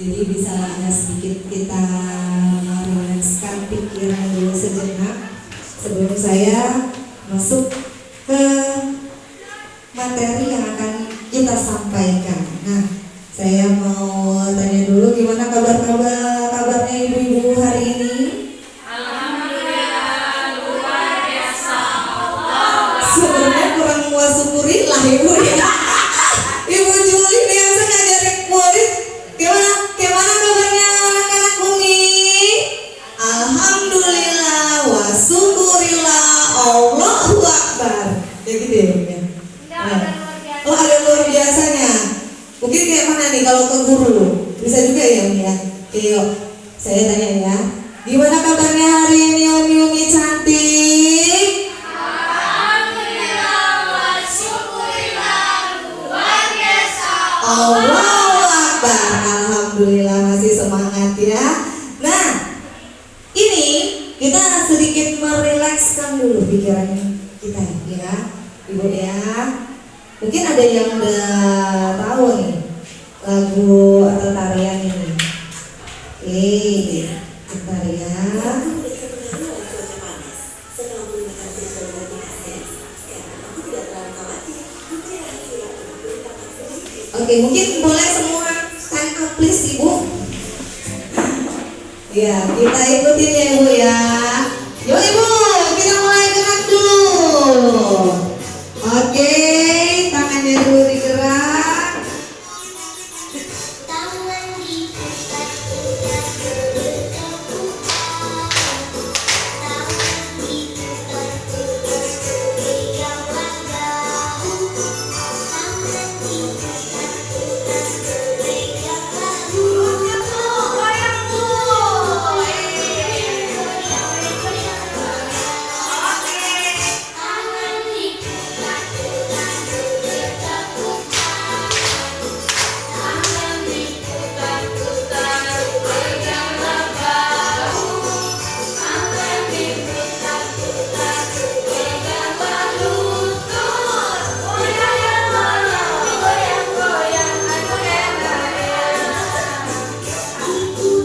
Jadi bisa agak sedikit kita merilekskan pikiran dulu sejenak sebelum saya masuk ke materi yang akan kita sampaikan. Nah, saya mau tanya dulu gimana kabarnya ibu-ibu hari ini? Alhamdulillah luar biasa. Sebenarnya kurang puas syukurilah ibu ya. Ibu Juli biasa ngajarin murid. Gimana kabarnya anak-anak Bumi? Alhamdulillah wa syukurillah Allahu Akbar. Ya gitu ya. Oh ada luar biasanya. Mungkin kayak mana nih kalau ke guru? Bisa juga ya Umi ya. Yuk, saya tanya ya. Gimana kabarnya hari ini Umi cantik? Alhamdulillah wa syukurillah luar biasa. Allahu Akbar. Alhamdulillah masih semangat ya. Nah, ini kita sedikit merilekskan dulu pikiran kita ya, Ibu ya. Mungkin ada yang udah tahu nih lagu atau tarian ini. Bentar ya. Oke, mungkin boleh semua stand up please Ibu. Ya, kita ikutin ya Ibu ya. Yuk Ibu, kita mulai gerak dulu. Oke, tangannya dulu digerak. Tangan diputar-putar bergetar. Tangan diputar-putar pegang bahu. Tangan diputar-putar pegang bahu. Goyang tuh. Tangan diputar-putar bergetar. Tangan diputar-putar pegang bahu. Tangan diputar-putar pegang bahu. Goyang-goyang, goyang-goyang, goyang-goyang.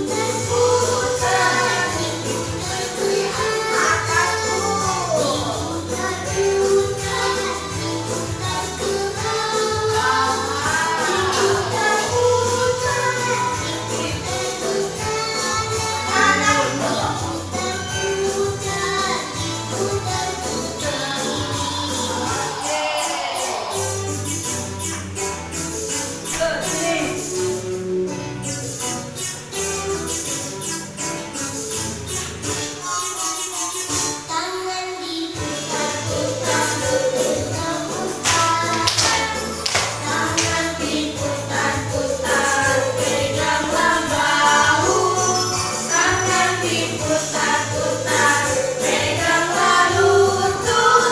Diputar-putar, diputar-putar atasku. Diputar-putar, diputar ke bawah. Diputar-putar, diputar ke kanan. Diputar-putar, tangan diputar-putar berputar-putar. Tangan diputar-putar pegang bahu. Tangan diputar-putar pegang bahu.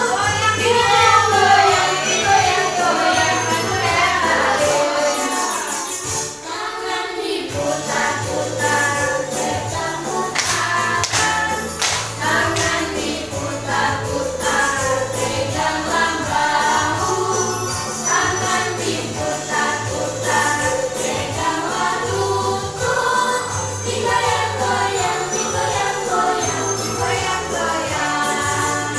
Goyang-goyang, goyang-goyang, goyang-goyang. Tangan diputar-putar pegang bahu. Tangan diputar-putar pegang bahu. Tangan diputar-putar pegang bahu. Digoyang-goyang, digoyang-goyang, digoyang-goyang.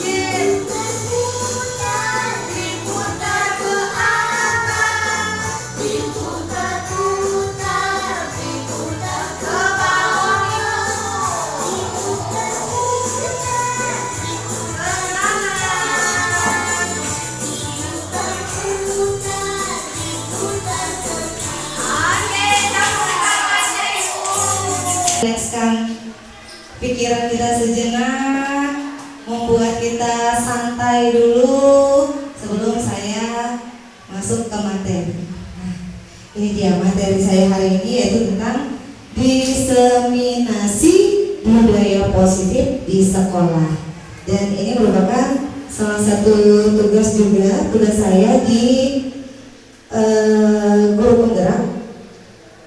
Diputar-putar, diputar ke atas. Diputar-putar, diputar ke bawah. Rilekskan pikiran kita sejenak, membuat kita santai dulu sebelum saya masuk ke materi. Nah, ini dia materi saya hari ini yaitu tentang diseminasi budaya positif di sekolah. Dan ini merupakan salah satu tugas saya di guru penggerak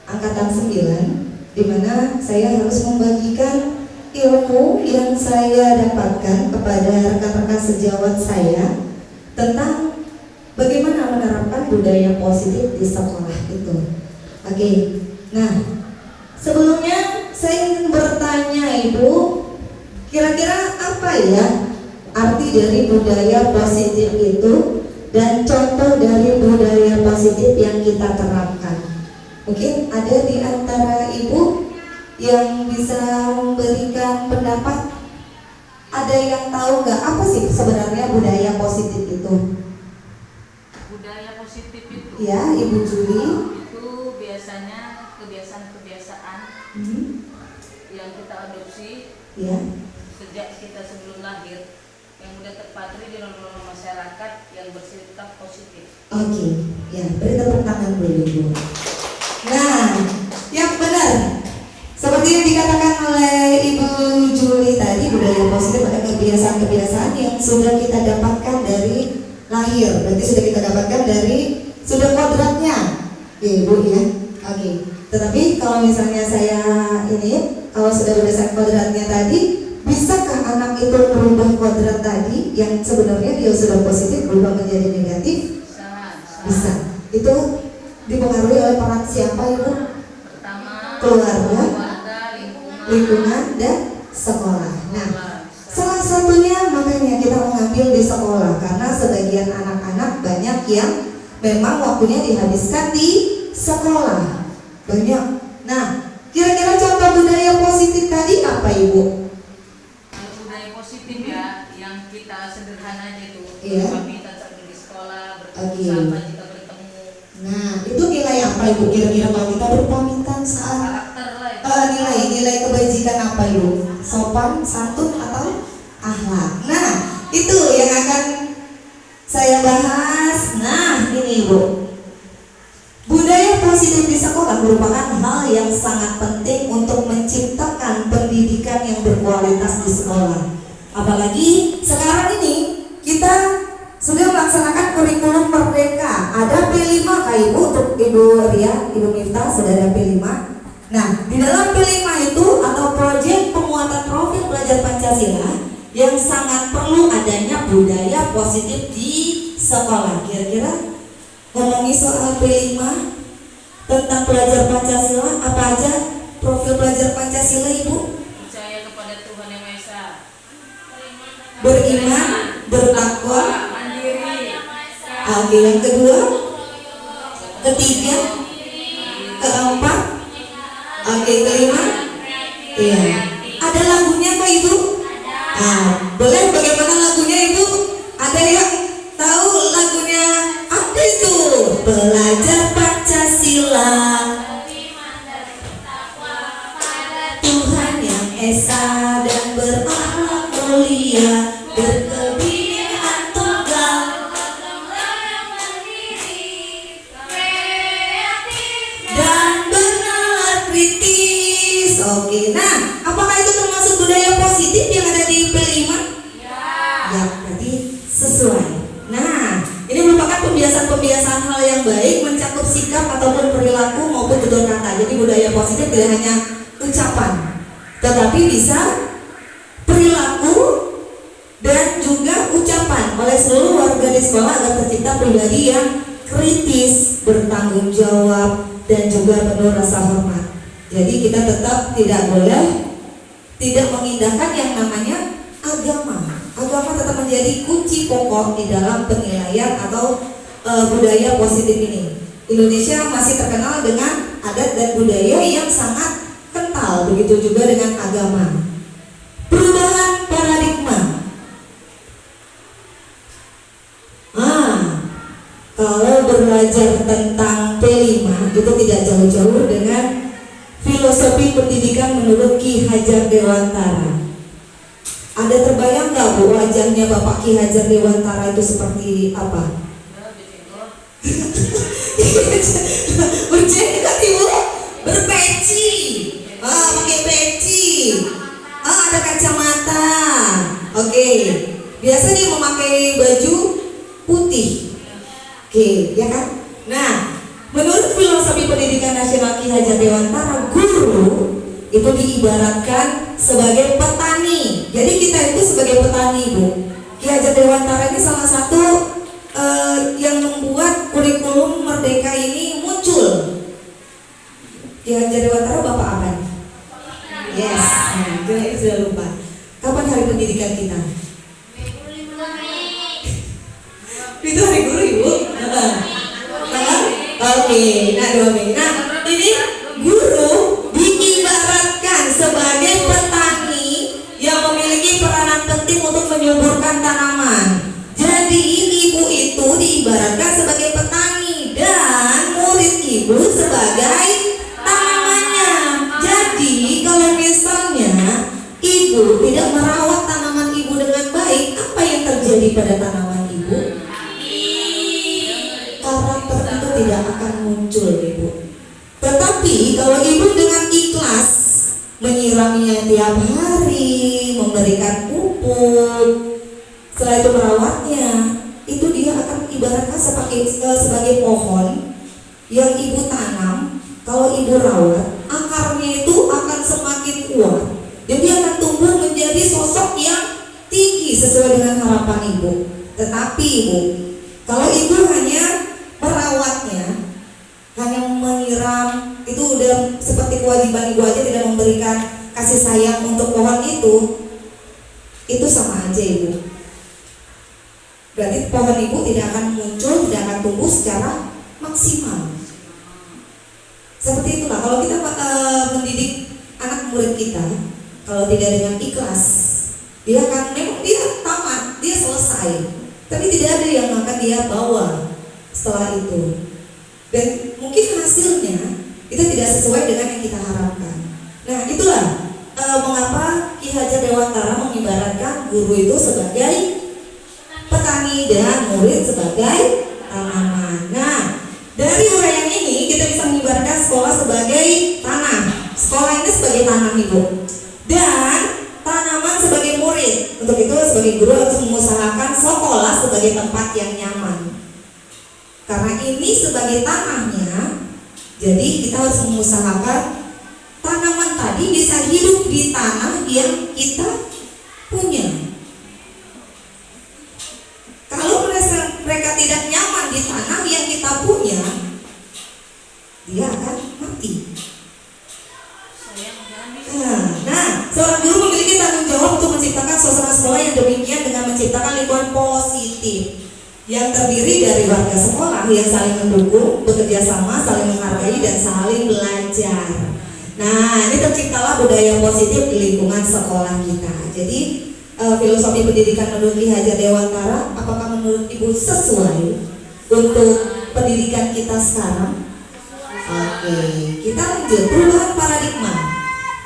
angkatan 9, di mana saya harus membagikan ilmu yang saya dapatkan kepada rekan-rekan sejawat saya tentang bagaimana menerapkan budaya positif di sekolah itu. Oke, Nah, sebelumnya saya ingin bertanya Ibu, kira-kira apa ya arti dari budaya positif itu dan contoh dari budaya positif yang kita terapkan? Mungkin ada di antara Ibu yang bisa memberikan pendapat. Ada yang tahu nggak apa sih sebenarnya budaya positif itu? Budaya positif itu Ya, Ibu Juli. itu biasanya kebiasaan-kebiasaan yang kita adopsi Ya, sejak kita sebelum lahir yang sudah terpatri di norma masyarakat yang bersifat positif. oke. Ya, beri tepuk tangan dulu Ibu. Nah, yang benar seperti yang dikatakan oleh Ibu Juli tadi, budaya positif adalah kebiasaan-kebiasaan yang sudah kita dapatkan dari lahir. Berarti sudah kita dapatkan dari sudah kodratnya, ya Ibu ya. Oke. Tetapi kalau misalnya saya kalau sudah berdasarkan kodratnya tadi, bisakah anak itu merubah kodrat tadi yang sebenarnya dia sudah positif berubah menjadi negatif? Bisa. Itu dipengaruhi oleh peran siapa Ibu? Pertama, Keluarga, lingkungan, dan sekolah. Nah, salah satunya makanya kita mengambil di sekolah karena sebagian anak-anak banyak yang memang waktunya dihabiskan di sekolah. Banyak. Nah, kira-kira contoh budaya positif tadi apa Ibu? budaya positif ya yang kita sederhana aja tuh. Iya. Pamitan saat di sekolah, Oke. bersapa jika bertemu. Nah, itu nilai apa Ibu kira-kira kalau kita berpamitan saat Karakter lah itu. nilai kebajikan apa Ibu? Sopan, santun, atau akhlak? Nah, itu yang akan saya bahas. Nah, ini Ibu, budaya positif di sekolah merupakan hal yang sangat penting untuk menciptakan pendidikan yang berkualitas di sekolah. Apalagi sekarang ini kita sudah melaksanakan kurikulum merdeka. Ada P5 Kak Ibu untuk Ibu Ria, Ibu Miftah, sudah ada P5. Nah, di dalam P5 itu atau proyek penguatan profil pelajar Pancasila yang sangat perlu adanya budaya positif di sekolah. Kira-kira ngomongin soal P5 tentang pelajar Pancasila, apa aja profil pelajar Pancasila Ibu? Percaya kepada Tuhan Yang Maha Esa, Beriman, bertakwa. mandiri, Oke, yang kedua, ketiga, keempat, oke, kelima, iya. Ada lagunya Kak Ibu? Boleh bagaimana lagunya Ibu? Ada yang tahu lagunya? Apa itu? Belajar Pancasila, Tuhan Yang Esa dan berakhlak mulia, berkebinekaan tunggal, dan bernalar kritis. Oke, nah, apakah itu termasuk budaya positif yang ada di P5? Ya, berarti sesuai. Nah, ini merupakan pembiasaan-pembiasaan hal yang baik mencakup sikap ataupun perilaku maupun tutur kata. Jadi budaya positif tidak hanya ucapan, tetapi bisa perilaku dan juga ucapan oleh seluruh warga di sekolah agar tercipta pribadi yang kritis, bertanggung jawab, dan juga penuh rasa hormat. Jadi kita tetap tidak boleh tidak mengindahkan yang namanya agama. Agama tetap menjadi kunci pokok di dalam penilaian atau budaya positif ini. Indonesia masih terkenal dengan adat dan budaya yang sangat kental, begitu juga dengan agama. Perubahan paradigma. Kalau belajar tentang P5 itu tidak jauh-jauh dengan filosofi pendidikan menurut Ki Hajar Dewantara. Ada terbayang nggak Bu wajahnya Bapak Ki Hajar Dewantara itu seperti apa? Berjenggot Ibu, berpeci, pakai peci, ada kacamata. Oke, biasa dia memakai baju putih. Oke, ya kan? Nah, menurut filosofi pendidikan nasional Ki Hajar Dewantara, guru itu diibaratkan sebagai petani. Jadi kita itu sebagai petani, Bu. Ki Hajar Dewantara ini salah satu yang membuat kurikulum merdeka ini muncul. Ki Hajar Dewantara Bapak apa? Yes, nah, itu sudah lupa. Kapan hari pendidikan kita? Itu hari guru Ibu? Oke, nah 2 Mei. Nah ini guru diibaratkan sebagai petani yang memiliki peranan penting untuk menyuburkan tanaman. Jadi ibu itu diibaratkan sebagai petani dan murid ibu sebagai tanamannya. Jadi kalau misalnya ibu tidak merawat tanaman ibu dengan baik, apa yang terjadi pada tanaman ibu? Karakter itu tidak akan muncul ibu. Tetapi kalau ibu dengan ikhlas menyiraminya tiap hari, memberikan pupuk, setelah itu merawatnya, itu dia akan ibaratkan sebagai pohon yang ibu tanam. Kalau ibu rawat, akarnya itu akan semakin kuat dan dia akan tumbuh menjadi sosok yang tinggi sesuai dengan harapan ibu. Tetapi ibu, kalau ibu hanya merawatnya, hanya menyiram, itu udah seperti kewajiban ibu aja, tidak memberikan kasih sayang untuk pohon itu sama aja ibu. Berarti pohon ibu tidak akan muncul, tidak akan tumbuh secara maksimal. Seperti itulah kalau kita mendidik anak murid kita, kalau tidak dengan ikhlas, dia akan memang dia tamat, dia selesai, tapi tidak ada yang akan dia bawa setelah itu. Dan mungkin hasilnya itu tidak sesuai dengan yang kita harapkan. Nah itulah mengapa Ki Hajar Dewantara mengibaratkan guru itu sebagai petani dan murid sebagai tanaman. Nah dari uraian ini kita bisa mengibaratkan sekolah sebagai tanah. Sekolah ini sebagai tanah ibu, dan tanaman sebagai murid. Untuk itu sebagai guru harus mengusahakan sekolah sebagai tempat yang nyaman. Karena ini sebagai tanahnya, jadi kita harus mengusahakan tanaman tadi bisa hidup di tanah yang kita punya. Kalau mereka tidak nyaman di tanah yang kita punya, dia akan mati. Nah, seorang guru memiliki tanggung jawab untuk menciptakan suasana sekolah yang demikian dengan menciptakan lingkungan positif yang terdiri dari warga sekolah yang saling mendukung, bekerja sama, saling menghargai, dan saling belajar. Nah, ini terciptalah budaya positif di lingkungan sekolah kita. Jadi, filosofi pendidikan menurut Ki Hajar Dewantara, apakah menurut Ibu sesuai untuk pendidikan kita sekarang? Oke, kita lanjut. Perubahan paradigma.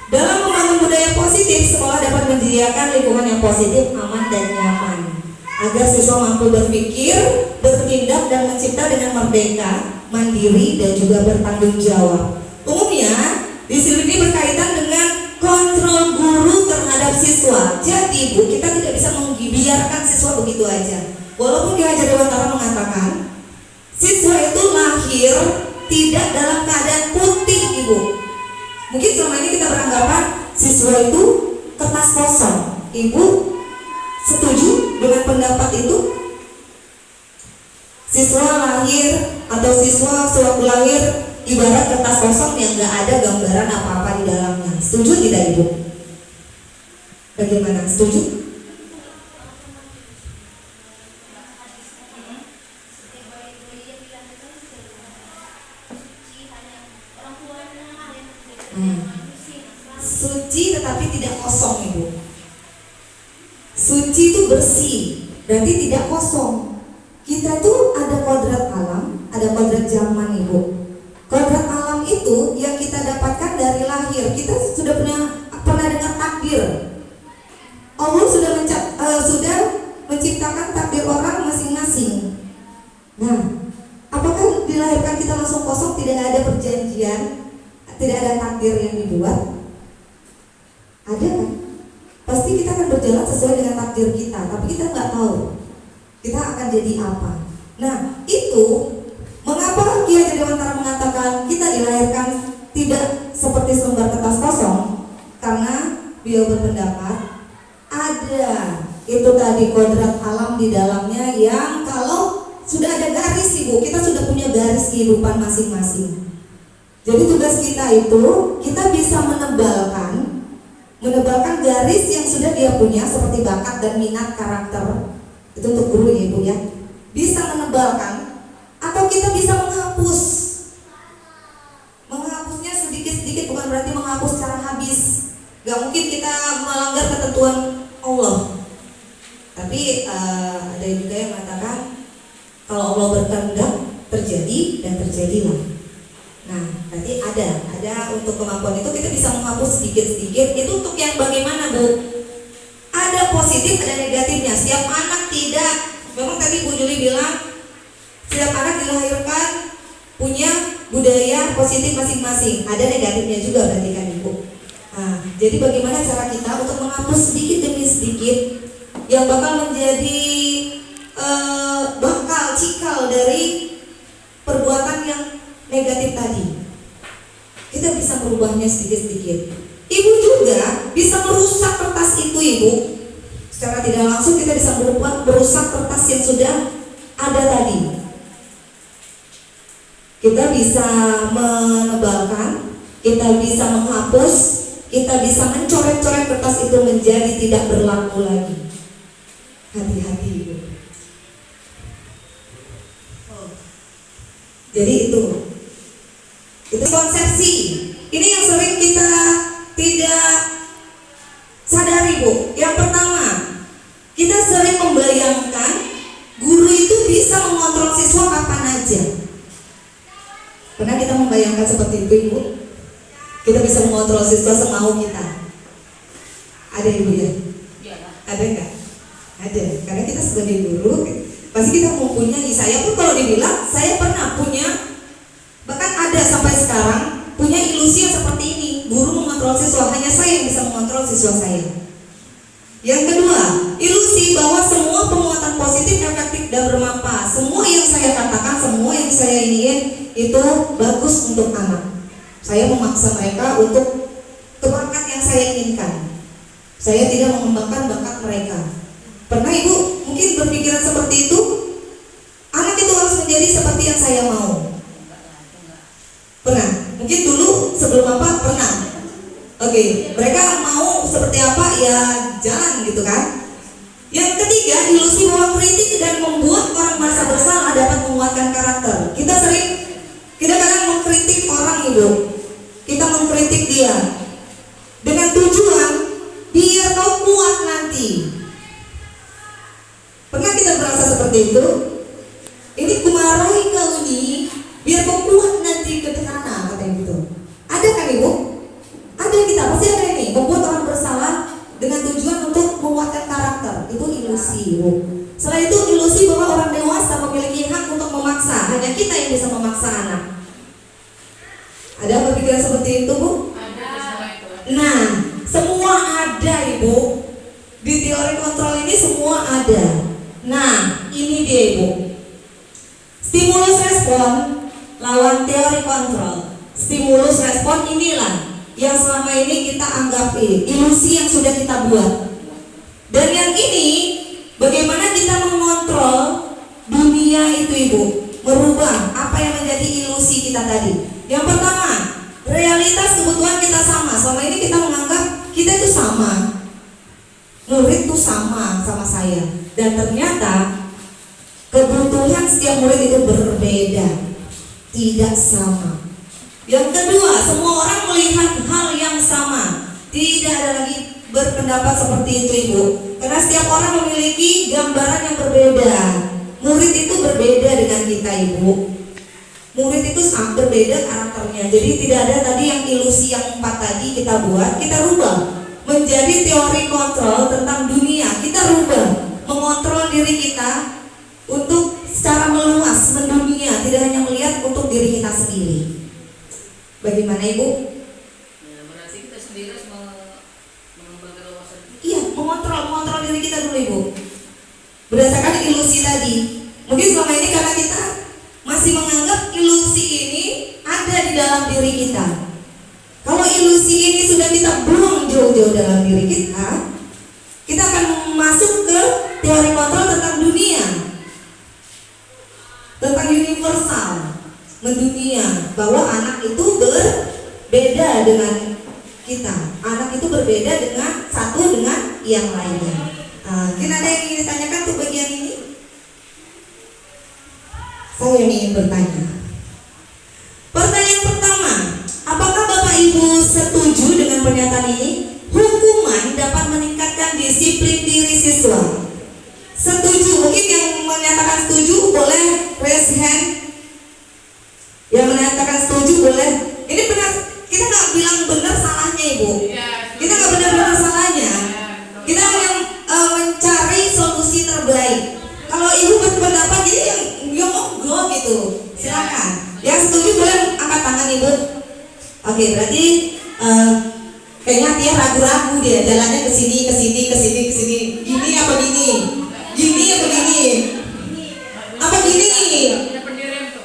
Dalam membangun budaya positif, sekolah dapat menyediakan lingkungan yang positif, aman, dan nyaman, agar siswa mampu berpikir, bertindak, dan mencipta dengan merdeka, mandiri, dan juga bertanggung jawab. Umumnya, di sini berkaitan dengan kontrol guru terhadap siswa. Jadi Bu, kita tidak bisa membiarkan siswa begitu aja. Walaupun Ki Hajar Dewantara mengatakan siswa itu lahir tidak dalam keadaan putih Ibu. Mungkin selama ini kita beranggapan siswa itu kertas kosong. Ibu setuju dengan pendapat itu? Siswa lahir atau siswa sewaktu lahir ibarat kertas kosong yang gak ada gambaran apa-apa di dalamnya. Setuju tidak Ibu? Bagaimana? Setuju? Suci tetapi tidak kosong Ibu. Suci itu bersih, berarti tidak kosong. Kita tuh ada kodrat alam, ada kodrat zaman Ibu. Kodrat alam itu yang kita dapatkan dari lahir. Kita sudah pernah dengar takdir. Allah sudah menciptakan takdir orang masing-masing. Nah, apakah dilahirkan kita langsung kosong, tidak ada perjanjian, tidak ada takdir yang dibuat? Ada kan? Pasti kita akan berjalan sesuai dengan takdir kita, tapi kita nggak tahu kita akan jadi apa. Nah, itu mengapa Ki Hajar Dewantara mengatakan kita dilahirkan tidak seperti selembar kertas kosong? Karena beliau berpendapat ada itu tadi kodrat alam di dalamnya yang kalau sudah ada garis Ibu, kita sudah punya garis kehidupan masing-masing. Jadi tugas kita itu, kita bisa menebalkan garis yang sudah dia punya seperti bakat dan minat karakter. Itu untuk guru ya Ibu ya. Bisa menebalkan atau kita bisa menghapus. Menghapusnya sedikit-sedikit, bukan berarti menghapus secara habis. Gak mungkin kita melanggar ketentuan Allah. Tapi ada juga yang mengatakan kalau Allah berkehendak terjadi dan terjadilah. Nah, berarti ada untuk kemampuan itu kita bisa menghapus sedikit-sedikit. Itu untuk yang bagaimana Bu? Ada positif, ada negatifnya. Setiap anak tidak, memang tadi Bu Juli bilang setiap anak dilahirkan punya budaya positif masing-masing. Ada negatifnya juga berarti kan Ibu. Nah, jadi bagaimana cara kita untuk menghapus sedikit demi sedikit yang bakal menjadi bakal cikal dari perbuatan yang negatif tadi. Kita bisa merubahnya sedikit-sedikit. Ibu juga bisa merusak kertas itu Ibu. Secara tidak langsung kita bisa merusak kertas yang sudah ada tadi. Kita bisa menebalkan, kita bisa menghapus, kita bisa mencoret-coret kertas itu menjadi tidak berlaku lagi. Hati-hati Ibu. Jadi itu konsepsi. Ini yang sering kita tidak sadari Bu. Yang pertama, kita sering membayangkan guru itu bisa mengontrol siswa kapan aja. Pernah kita membayangkan seperti itu Ibu? Kita bisa mengontrol siswa semau kita. Ada Ibu ya? Ada enggak? Ada. Karena kita sebagai guru pasti kita mempunyai. Saya pun kalau dibilang saya pernah punya, bahkan ada sampai sekarang punya ilusi yang seperti ini. Guru mengontrol siswa, hanya saya yang bisa mengontrol siswa saya. Yang kedua, ilusi bahwa semua penguatan positif, efektif dan bermanfaat. Semua yang saya katakan, semua yang saya ingin itu bagus untuk anak. Saya memaksa mereka untuk ke bakat yang saya inginkan. Saya tidak mengembangkan bakat mereka. Pernah Ibu mungkin berpikiran seperti itu? Anak itu harus menjadi seperti yang saya mau. Pernah? Mungkin dulu sebelum apa pernah? Oke, mereka mau seperti apa ya jalan gitu kan. Yang ketiga, ilusi bahwa kritik dan membuat orang merasa bersalah dapat menguatkan karakter. Kita kadang mengkritik orang Ibu. Kita mengkritik dia dengan tujuan biar kau kuat nanti. Pernah kita merasa seperti itu? Ini kumarahi kau ini biar kau kuat nanti ke sana, katanya gitu. Ada kan Ibu? Ada kita, pasti ada ini. Membuat orang bersalah dengan tujuan untuk menguatkan karakter. Itu ilusi Ibu. Setelah itu ilusi bahwa orang dewasa memiliki hak untuk memaksa. Hanya kita yang bisa memaksa anak. Ada pemikiran seperti itu Bu? Ada. Nah, semua ada Ibu. Di teori kontrol ini semua ada. Nah, ini dia Ibu. Stimulus respon lawan teori kontrol. Stimulus respon inilah yang selama ini kita anggap ilusi yang sudah kita buat. Dan yang ini bagaimana kita mengontrol dunia itu Ibu, merubah apa yang menjadi ilusi kita tadi. Yang pertama, realitas kebutuhan kita sama. Selama ini kita menganggap kita itu sama, murid itu sama saya. Dan ternyata kebutuhan setiap murid itu berbeda, tidak sama. Yang kedua, semua orang melihat hal yang sama. Tidak ada lagi berpendapat seperti itu Ibu. Karena setiap orang memiliki gambaran yang berbeda. Murid itu berbeda dengan kita Ibu. Murid itu sangat berbeda karakternya. Jadi tidak ada tadi yang ilusi yang 4 tadi kita buat, kita rubah menjadi teori kontrol tentang dunia. Kita rubah, mengontrol diri kita untuk secara meluas mendunia, tidak hanya melihat untuk diri kita sendiri. Bagaimana Ibu? Ya, berarti kita sendiri harus mengembangkan wawasan. Iya, mengontrol diri kita dulu Ibu. Berdasarkan ilusi tadi. Mungkin selama ini karena kita masih menganggap ilusi ini ada di dalam diri kita. Kalau ilusi ini sudah kita buang jauh-jauh dalam diri kita akan masuk ke teori kontrol tentang dunia, tentang universal. mendunia bahwa anak itu berbeda dengan kita. Anak itu berbeda dengan satu dengan yang lainnya. Mungkin ada yang ingin ditanyakan untuk bagian ini? Saya ingin bertanya. Pertanyaan pertama, apakah Bapak Ibu setuju dengan pernyataan ini? Hukuman dapat meningkatkan disiplin diri siswa. Setuju? Mungkin yang menyatakan setuju boleh raise hand. Yang menyatakan setuju boleh. Ini benar, kita nggak bilang benar salahnya Ibu. Kita nggak benar-benar salahnya. Kita yang mencari solusi terbaik. Kalau Ibu berpendapat jadi yang monggo gitu, silakan. Yang setuju boleh angkat tangan Ibu. Oke, berarti kayaknya dia ragu-ragu dia jalannya ke sini. Gini apa gini? Gini apa gini? Apa gini?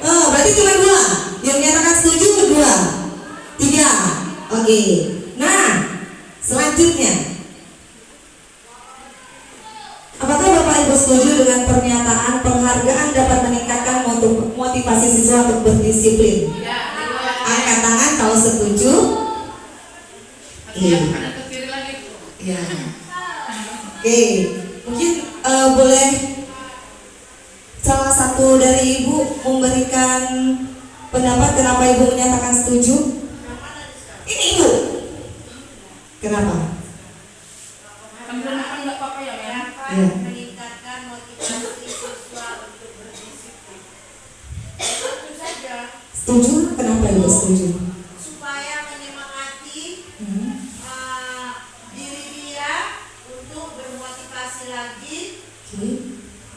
Berarti cuma dua. Yang menyatakan setuju kedua, 3. Oke. Nah, selanjutnya, apakah Bapak Ibu setuju dengan pernyataan penghargaan dapat meningkatkan motivasi siswa untuk berdisiplin? Angkat tangan kalau setuju. Iya. Ya. Oke, mungkin boleh salah satu dari Ibu memberikan pendapat kenapa Ibu menyatakan setuju? Ini Ibu. Kenapa? Ya. Meningkatkan motivasi siswa untuk berdisiplin. Tentu saja Setuju? Kenapa Ibu setuju? supaya menyemangati diri dia untuk bermotivasi lagi Oke.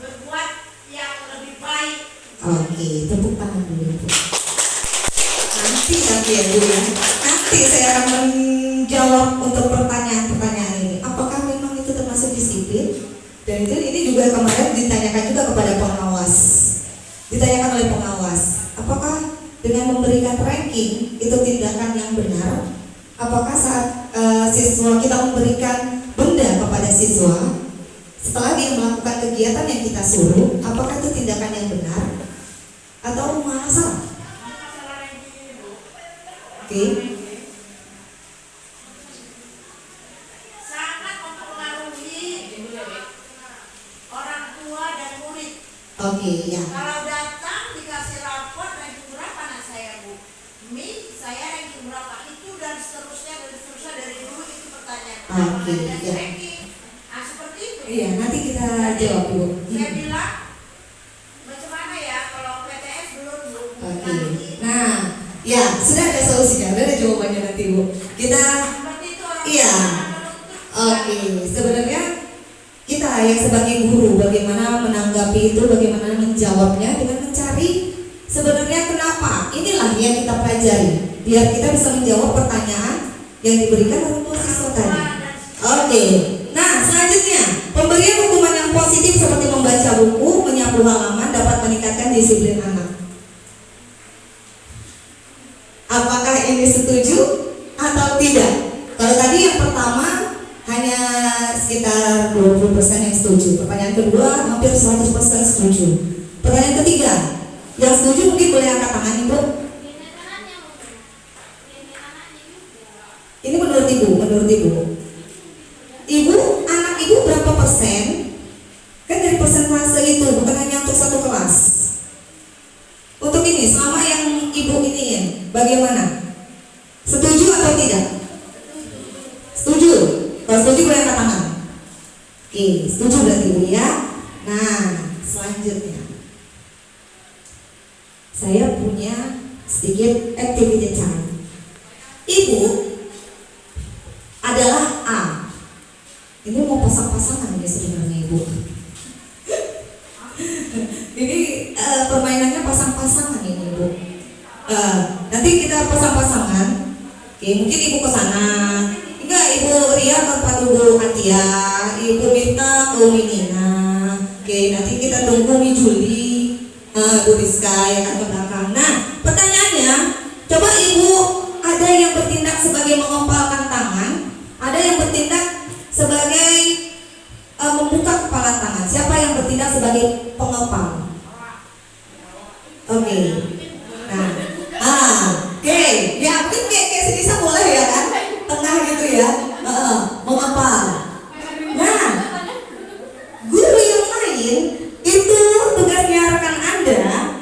berbuat yang lebih baik. Oke, tepuk tangan dulu Ibu. Nanti ya Bu ya. Nanti saya akan menjawab untuk pertanyaan-pertanyaan ini. Apakah memang itu termasuk disiplin? Dan ini juga kemarin ditanyakan juga kepada pengawas. Ditanyakan oleh pengawas, apakah dengan memberikan ranking itu tindakan yang benar? Apakah saat siswa kita memberikan benda kepada siswa setelah dia melakukan kegiatan yang kita suruh, apakah itu tindakan yang benar atau malah salah? Oke. Sangat mempengaruhi orang tua dan murid. Oke, ya. Kalau datang dikasih rapor ranking berapa anak saya Bu? Saya ranking berapa? Itu dan seterusnya dari dulu itu pertanyaan. Oke, Dan ya. ranking. Seperti itu. Iya, nanti kita jawab Bu. Saya bilang macam mana ya kalau PTS belum Bu? Oke. Nah, ya sudah ada solusinya, sudah ada jawabannya nanti Bu. Kita, Seperti itu orang iya. tua Oke, sebenarnya kita yang sebagai guru bagaimana menanggapi itu, bagaimana menjawabnya dengan mencari sebenarnya kenapa. Inilah yang kita pelajari biar kita bisa menjawab pertanyaan yang diberikan oleh siswa tadi. Oke. Nah, selanjutnya pemberian hukuman yang positif seperti membaca buku, menyapu halaman dapat meningkatkan disiplin anak. Apakah ini setuju atau tidak? Kalau tadi yang pertama hanya sekitar 20% yang setuju. Pertanyaan kedua hampir 100% setuju. Pertanyaan ketiga, yang setuju mungkin boleh angkat tangan Ibu. Ini menurut Ibu. Ibu, anak Ibu berapa persen? Kan dari persentase itu bukan hanya untuk satu kelas. Untuk ini selama yang Ibu iniin, bagaimana? Setuju atau tidak? Setuju. Kalau setuju boleh angkat tangan. Oke, setuju berarti Ibu ya. Nah, selanjutnya saya punya sedikit activity time. Ibu adalah A. Ini mau pasang-pasangan ini sebenarnya Ibu. Ini permainannya pasang-pasangan ini Ibu. Nanti kita pasang-pasangan. Oke, mungkin Ibu ke sana. Enggak, Ibu Ria ke tempat Ibu Atia, Ibu Mirta ke Umi Nina. Oke, nanti kita tunggu Umi Juli, Bu Rizka yang akan ke belakang. Nah, pertanyaannya, coba Ibu ada yang bertindak sebagai mengempalkan tangan, ada yang bertindak sebagai membuka kepala tangan. Siapa yang bertindak sebagai pengepal? Oke. Nah,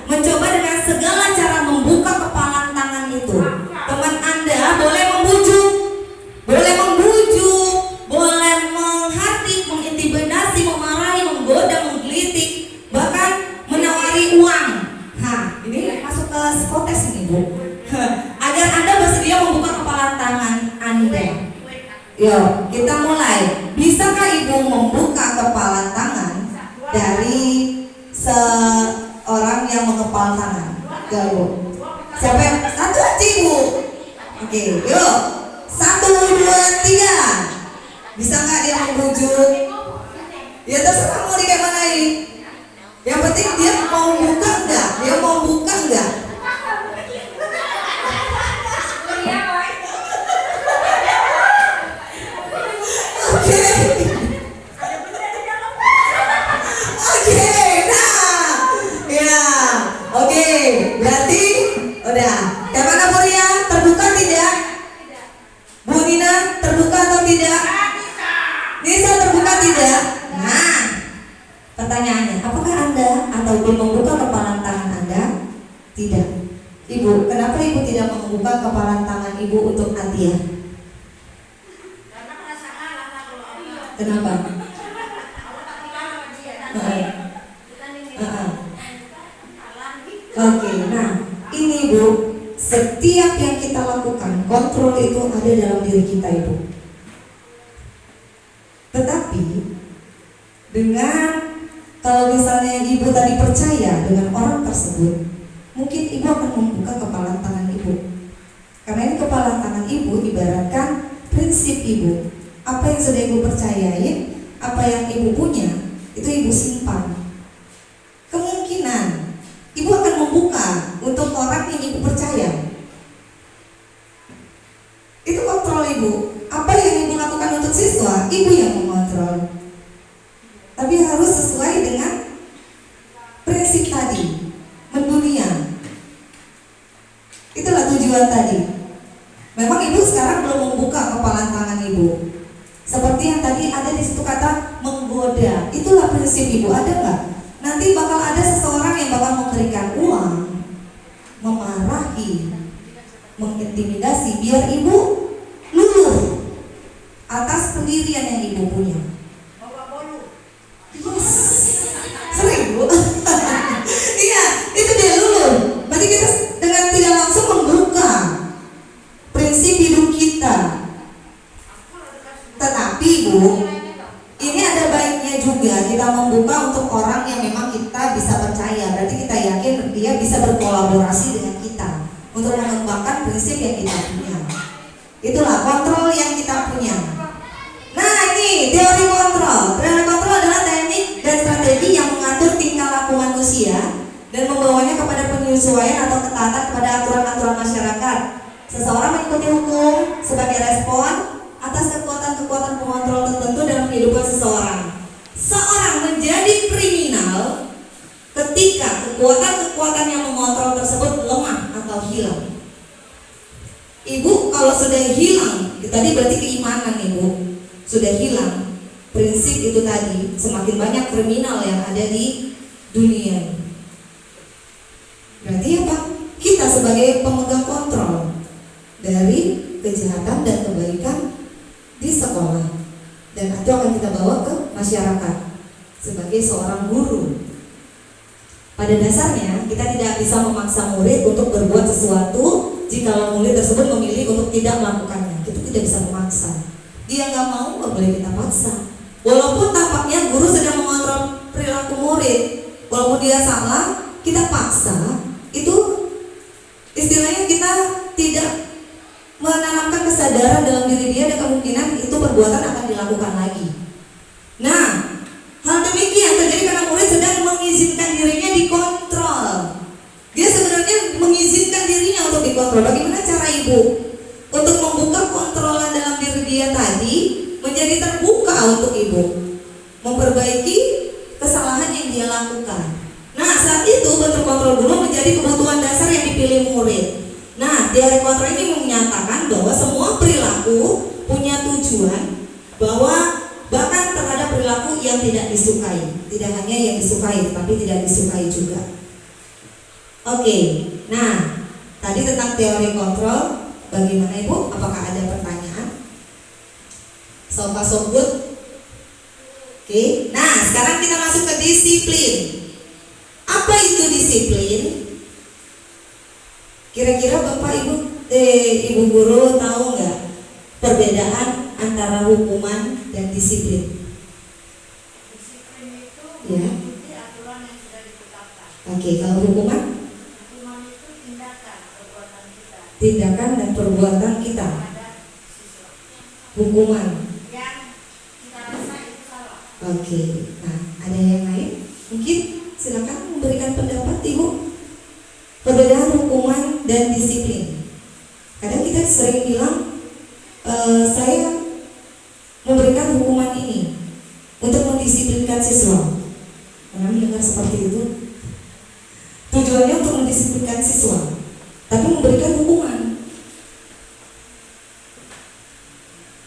mencoba dengan segala cara membuka kepalan tangan itu. Teman Anda boleh membujuk, boleh menghardik, mengintimidasi, memarahi, menggoda, menggelitik, bahkan menawari uang. Ini masuk ke psikotes ini, Bu. Agar Anda bersedia membuka kepalan tangan Anda. Yuk, kita mulai. Bisakah Ibu membuka kepalan tangan dari seorang yang mengepal tangan? Gak, Bu. Siapa yang? Satu aja, Ibu. Oke, yuk. 1, 2, 3. Bisa nggak dia membujuk? Ya terserah mau dikemanain. Yang penting dia mau buka nggak? Dia mau buka nggak? Oke. Oke, berarti udah. Kayak mana Bu Ria? Terbuka tidak? Bu Nina terbuka atau tidak? Nisa terbuka tidak? Nah, pertanyaannya, apakah Anda atau Ibu membuka kepalan tangan Anda? Tidak. Ibu, kenapa Ibu tidak membuka kepalan tangan Ibu untuk Atia? Karena merasa kalah lah kalau Allah. Kenapa? Allah takut kalah sama dia. Kita nih kalah gitu. Oke, nah ini Bu, setiap yang kita lakukan, kontrol itu ada dalam diri kita, Ibu. Tetapi dengan, kalau misalnya Ibu tadi percaya dengan orang tersebut, mungkin Ibu akan membuka kepalan tangan Ibu. Karena ini kepalan tangan Ibu ibaratkan prinsip Ibu. Apa yang sudah Ibu percayain, apa yang Ibu punya, itu Ibu simpan. Kemungkinan Ibu akan membuka untuk orang yang Ibu percaya. Itu kontrol Ibu. Apa yang Ibu lakukan untuk siswa, Ibu yang mengontrol. Tapi harus sesuai dengan prinsip tadi, mendunia. Itulah tujuan tadi. Memang Ibu sekarang belum membuka kepalan tangan Ibu. Seperti yang tadi ada di situ kata menggoda. Itulah prinsip Ibu, ada nggak? Nanti bakal ada seseorang yang bakal memberikan uang, memarahi, mengintimidasi biar Ibu luluh atas pendirian yang Ibu punya. Yes. Sering, Bu. Iya, itu dia luluh. Berarti kita dengan tidak langsung membuka prinsip hidup kita. Tetapi Bu, ini ada baiknya juga kita membuka untuk orang yang memang kita bisa percaya. Berarti kita yakin dia bisa berkolaborasi dengan kita untuk mengembangkan prinsip yang kita punya. Itulah kontrol yang kita punya. Nah, ini teori kontrol. Teori kontrol adalah teknik dan strategi yang mengatur tingkah laku manusia dan membawanya kepada penyesuaian atau ketaatan kepada aturan-aturan masyarakat. Seseorang mengikuti hukum sebagai respon atas kekuatan-kekuatan pengontrol tertentu dalam kehidupan seseorang. Seorang menjadi kriminal ketika kekuatan-kekuatan yang mengontrol tersebut lemah atau hilang. Ibu, kalau sudah hilang, tadi berarti keimanan Ibu sudah hilang. Prinsip itu tadi, semakin banyak kriminal yang ada di dunia. Berarti apa? Kita sebagai pemegang kontrol dari kejahatan dan kebaikan di sekolah, dan itu akan kita bawa ke masyarakat sebagai seorang guru. Pada dasarnya kita tidak bisa memaksa murid untuk berbuat sesuatu jika murid tersebut memilih untuk tidak melakukannya. Itu tidak bisa memaksa. Dia nggak mau, nggak boleh kita paksa. Walaupun tampaknya guru sedang mengontrol perilaku murid, walaupun dia salah, kita paksa. Itu istilahnya kita tidak menanamkan kesadaran dalam diri dia, dan kemungkinan itu perbuatan akan dilakukan lagi. Nah, hal demikian terjadi karena murid sedang mengizinkan dirinya dikontrol. Dia sebenarnya mengizinkan dirinya untuk dikontrol. Bagaimana cara Ibu untuk membuka kontrolan dalam diri dia tadi menjadi terbuka untuk Ibu memperbaiki kesalahan yang dia lakukan? Nah, saat itu bentuk kontrol guru menjadi kebutuhan dasar yang dipilih murid. Nah, teori kontrol ini menyatakan bahwa semua perilaku punya tujuan, bahwa bahkan terhadap perilaku yang tidak disukai, tidak hanya yang disukai, tapi tidak disukai juga. Oke, nah tadi tentang teori kontrol, bagaimana Ibu? Apakah ada pertanyaan? So far so good? Oke, nah sekarang kita masuk ke disiplin. Apa itu disiplin? Kira-kira Bapak Ibu guru tahu nggak perbedaan antara hukuman dan disiplin? Disiplin itu Ya. mengikuti aturan yang sudah ditetapkan. Oke, kalau hukuman? Hukuman itu tindakan perbuatan kita Tindakan dan perbuatan kita. terhadap siswa Hukuman. yang kita rasa itu salah. Oke, nah ada yang lain? Mungkin silakan memberikan pendapat Ibu. Perbedaan hukuman dan disiplin. Kadang kita sering bilang, saya memberikan hukuman ini untuk mendisiplinkan siswa. Pernah mendengar seperti itu? Tujuannya untuk mendisiplinkan siswa, tapi memberikan hukuman.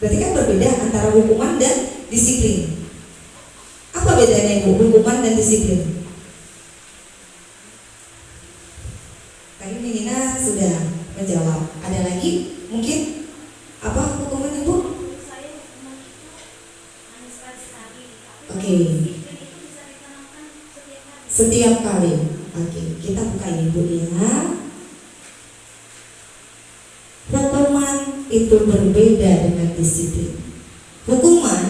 Berarti kan berbeda antara hukuman dan disiplin. Apa bedanya Ibu, hukuman dan disiplin? Tadi Nina sudah menjawab. Ada lagi? Mungkin apa hukuman Ibu? Saya hukuman itu hanya sekali, tapi Oke. disiplin itu bisa ditanamkan setiap hari. Setiap kali. Oke, kita buka ya Ibu ya. Hukuman itu berbeda dengan disiplin. Hukuman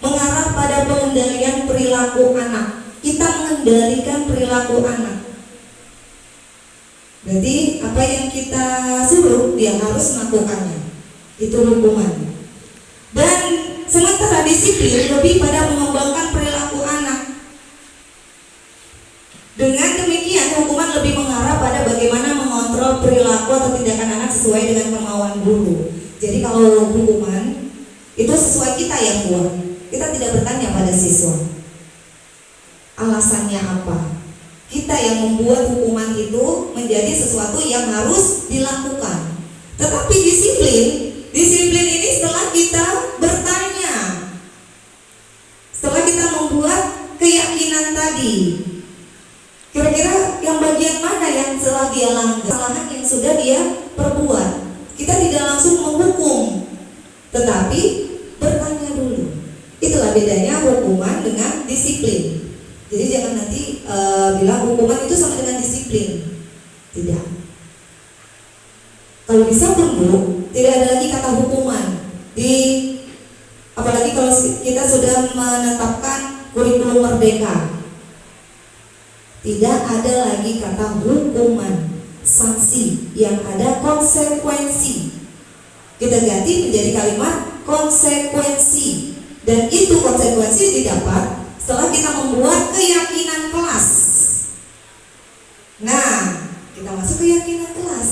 mengarah pada pengendalian perilaku anak. Kita mengendalikan perilaku anak. Berarti apa yang kita suruh dia harus melakukannya. Itu hukuman. Dan sementara disiplin lebih pada mengembangkan perilaku anak. Dengan demikian hukuman lebih mengarah pada bagaimana mengontrol perilaku atau tindakan anak sesuai dengan kemauan guru. Jadi kalau hukuman itu sesuai kita yang buat. Kita tidak bertanya pada siswa alasannya apa. Kita yang membuat hukuman itu menjadi sesuatu yang harus dilakukan. Tetapi disiplin ini setelah kita bertanya, setelah kita membuat keyakinan tadi, kira-kira yang bagian mana yang telah dia langgar, kesalahan yang sudah dia perbuat. Kita tidak langsung menghukum, tetapi bertanya dulu. Itulah bedanya hukuman dengan disiplin. Jadi jangan nanti bilang hukuman itu sama dengan disiplin. Tidak. Kalau bisa pun Bu, tidak ada lagi kata hukuman. Apalagi kalau kita sudah menetapkan kurikulum merdeka. Tidak ada lagi kata hukuman, sanksi, yang ada konsekuensi. Kita ganti menjadi kalimat konsekuensi. Dan itu konsekuensi didapat setelah kita membuat keyakinan kelas. Nah, kita masuk keyakinan kelas.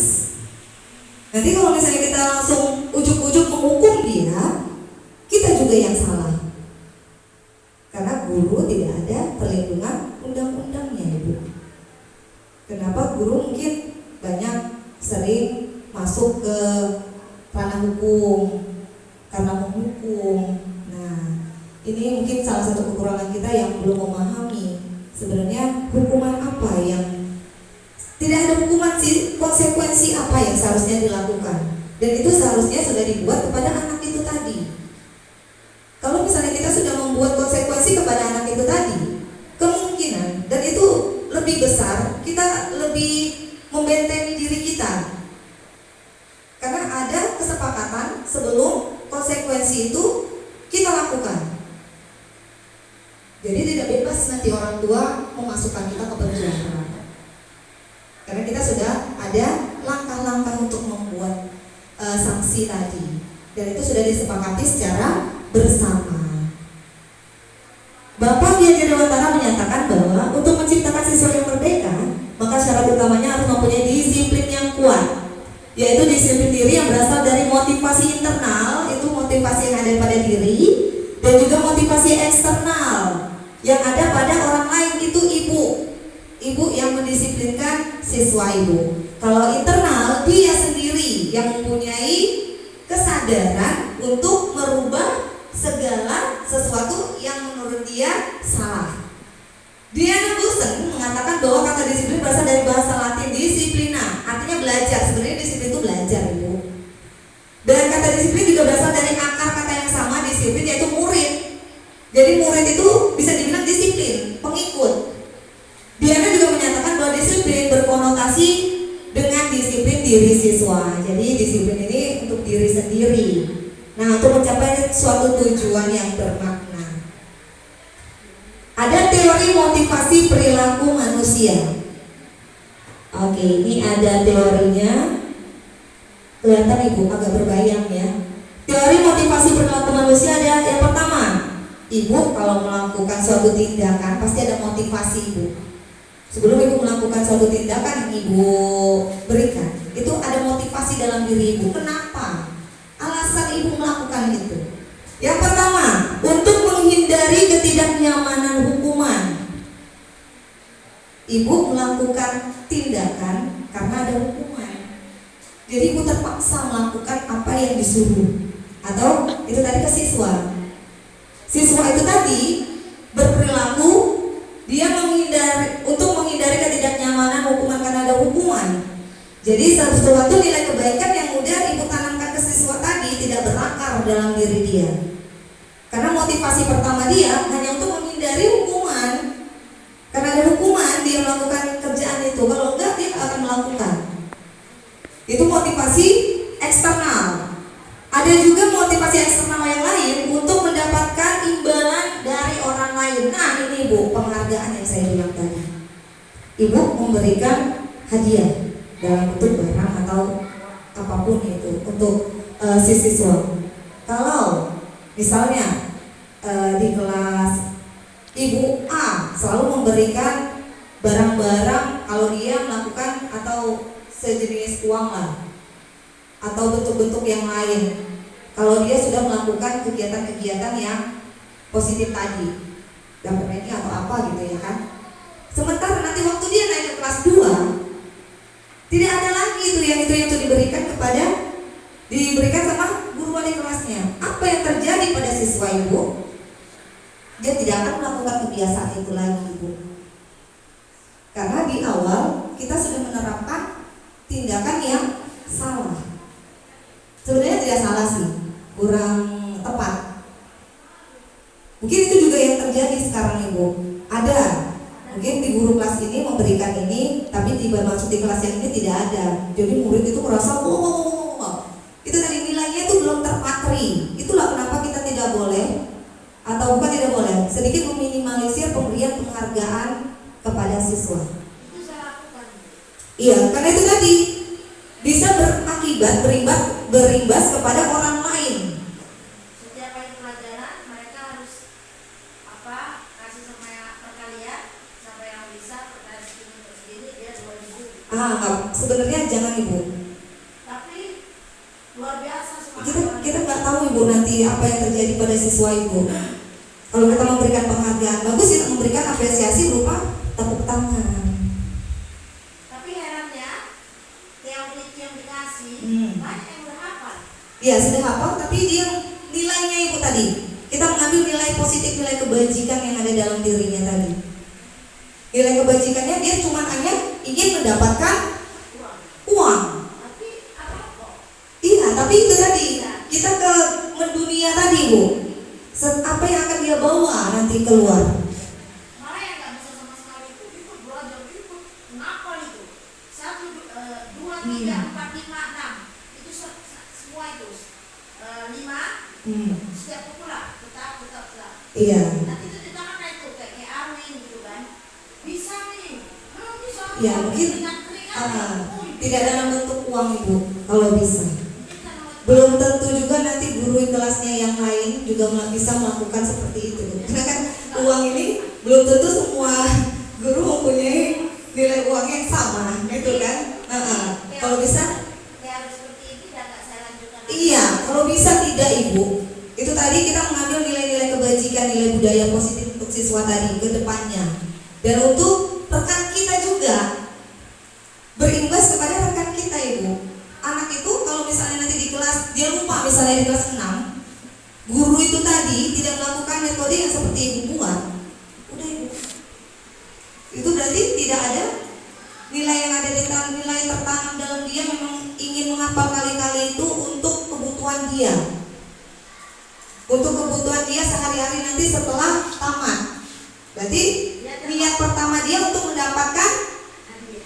Nanti kalau misalnya kita langsung ujuk-ujuk menghukum dia, kita juga yang salah. Karena guru tidak ada perlindungan undang-undangnya, Ibu. Kenapa guru mungkin banyak sering masuk ke ranah hukum karena menghukum. Ini mungkin salah satu kekurangan kita yang belum memahami sebenarnya hukuman apa yang tidak ada hukuman sih, konsekuensi apa yang seharusnya dilakukan. Dan itu seharusnya sudah dibuat kepada anak itu tadi. Kalau misalnya kita sudah membuat konsekuensi kepada anak itu tadi, kemungkinan dan itu lebih besar, kita lebih membentengi diri kita. Karena ada kesepakatan sebelum konsekuensi itu kita lakukan. Jadi tidak bebas nanti orang tua memasukkan kita ke penjara. Karena kita sudah ada langkah-langkah untuk membuat sanksi tadi. Dan itu sudah disepakati secara bersama. Bapak Dian Dewantara menyatakan bahwa untuk menciptakan siswa yang merdeka, maka syarat utamanya harus mempunyai disiplin yang kuat, yaitu disiplin diri yang berasal dari motivasi internal, itu motivasi yang ada pada diri, dan juga motivasi eksternal yang ada pada orang lain, itu ibu yang mendisiplinkan siswa Ibu. Kalau internal, dia sendiri yang mempunyai kesadaran untuk merubah segala sesuatu yang menurut dia salah. Diana Busen mengatakan bahwa kata disiplin berasal dari bahasa berkonotasi dengan disiplin diri siswa. Jadi disiplin ini untuk diri sendiri. Nah, untuk mencapai suatu tujuan yang bermakna. Ada teori motivasi perilaku manusia. Oke, ini ada teorinya. Kelihatan Ibu agak berbayang ya. Teori motivasi perilaku manusia ada yang pertama. Ibu kalau melakukan suatu tindakan pasti ada motivasi Ibu. Sebelum Ibu melakukan suatu tindakan yang Ibu berikan, itu ada motivasi dalam diri Ibu. Kenapa? Alasan Ibu melakukan itu. Yang pertama, untuk menghindari ketidaknyamanan hukuman. Ibu melakukan tindakan karena ada hukuman. Jadi Ibu terpaksa melakukan apa yang disuruh. Atau itu tadi ke siswa. Siswa itu tadi berperilaku dia untuk menghindari ketidaknyamanan hukuman karena ada hukuman. Jadi sesuatu nilai kebaikan yang mudah Ibu tanamkan ke siswa tadi tidak berakar dalam diri dia. Karena motivasi pertama dia hanya untuk menghindari hukuman. Karena ada hukuman dia melakukan kerjaan itu. Kalau enggak dia akan melakukan. Itu motivasi eksternal. Ada juga motivasi eksternal yang lain untuk mendapatkan imbalan dari orang lain. Nah ini Bu, penghargaan yang saya bilang tadi. Ibu memberikan hadiah dalam bentuk barang atau apapun itu untuk si siswa. Kalau misalnya di kelas Ibu A selalu memberikan barang-barang kalau dia melakukan atau sejenis uang lah atau bentuk-bentuk yang lain. Kalau dia sudah melakukan kegiatan-kegiatan yang positif tadi, dapat ranking atau apa gitu ya kan. Sementara nanti waktu dia naik ke kelas 2 tidak ada lagi itu yang diberikan sama guru wali kelasnya. Apa yang terjadi pada siswa Ibu? Dia tidak akan melakukan kebiasaan itu lagi Ibu. Karena di awal kita sudah menerapkan tindakan yang salah. Sebenarnya tidak salah sih, kurang tepat. Mungkin itu juga yang terjadi sekarang Ibu. Ada, mungkin di guru kelas ini memberikan ini, tapi tiba masuk di kelas yang ini tidak ada. Jadi murid itu merasa, itu tadi nilainya itu belum terpatri. Itulah kenapa kita tidak boleh, atau bukan tidak boleh, sedikit meminimalisir pemberian penghargaan kepada siswa. Itu saya lakukan. Iya, karena itu tadi bisa berakibat berimbas kepada orang lain. Setiap kali pelajaran mereka harus kasih sama perkalian sampai yang bisa perkalian segini dia 2000. Sebenarnya jangan Ibu. Tapi luar biasa semangat. Kita nggak tahu Ibu nanti apa yang terjadi pada siswa Ibu. Kalau kita memberikan penghargaan, bagus kita memberikan apresiasi berupa tepuk tangan. Tapi herannya teori yang dikasih banyak yang udah hafal. Iya sudah hafal, tapi dia nilainya Ibu tadi. Kita mengambil nilai positif, nilai kebajikan yang ada dalam dirinya tadi. Nilai kebajikannya dia cuma hanya ingin mendapatkan uang. Tapi apa kok? Iya, tapi itu tadi kita ke mendunia tadi Bu. Apa yang akan dia bawa nanti keluar? Malah yang nggak bisa sama sekali itu ikut belajar ikut ngapal itu 1, 2, 3, 4, 5, 6 itu semua itu 5 setiap pukulan tetap. Iya. Nanti itu ditambah itu kayak Arwin gitu kan bisa nih bisa Ya mungkin tidak dalam bentuk uang Ibu kalau bisa. Belum tentu juga nanti guru kelasnya yang lain juga bisa melakukan seperti itu. Karena kan uang ini belum tentu semua guru mempunyai nilai uang yang sama, gitu kan? Kalau bisa, harus seperti ini dan nggak saya lanjutkan. iya. Kalau bisa tidak Ibu. Itu tadi kita mengambil nilai-nilai kebajikan, nilai budaya positif untuk siswa tadi ke depannya. Dan untuk rekan kita juga berimbas kepada rekan kita Ibu. Anak itu kalau misalnya nanti di kelas dia lupa misalnya di kelas 6 guru itu tadi tidak melakukan metode yang seperti Ibu buat, udah Ibu, itu berarti tidak ada nilai yang ada di nilai tertanam dalam dia memang ingin menghafal kali-kali itu untuk kebutuhan dia, sehari-hari nanti setelah tamat. Berarti niat pertama dia untuk mendapatkan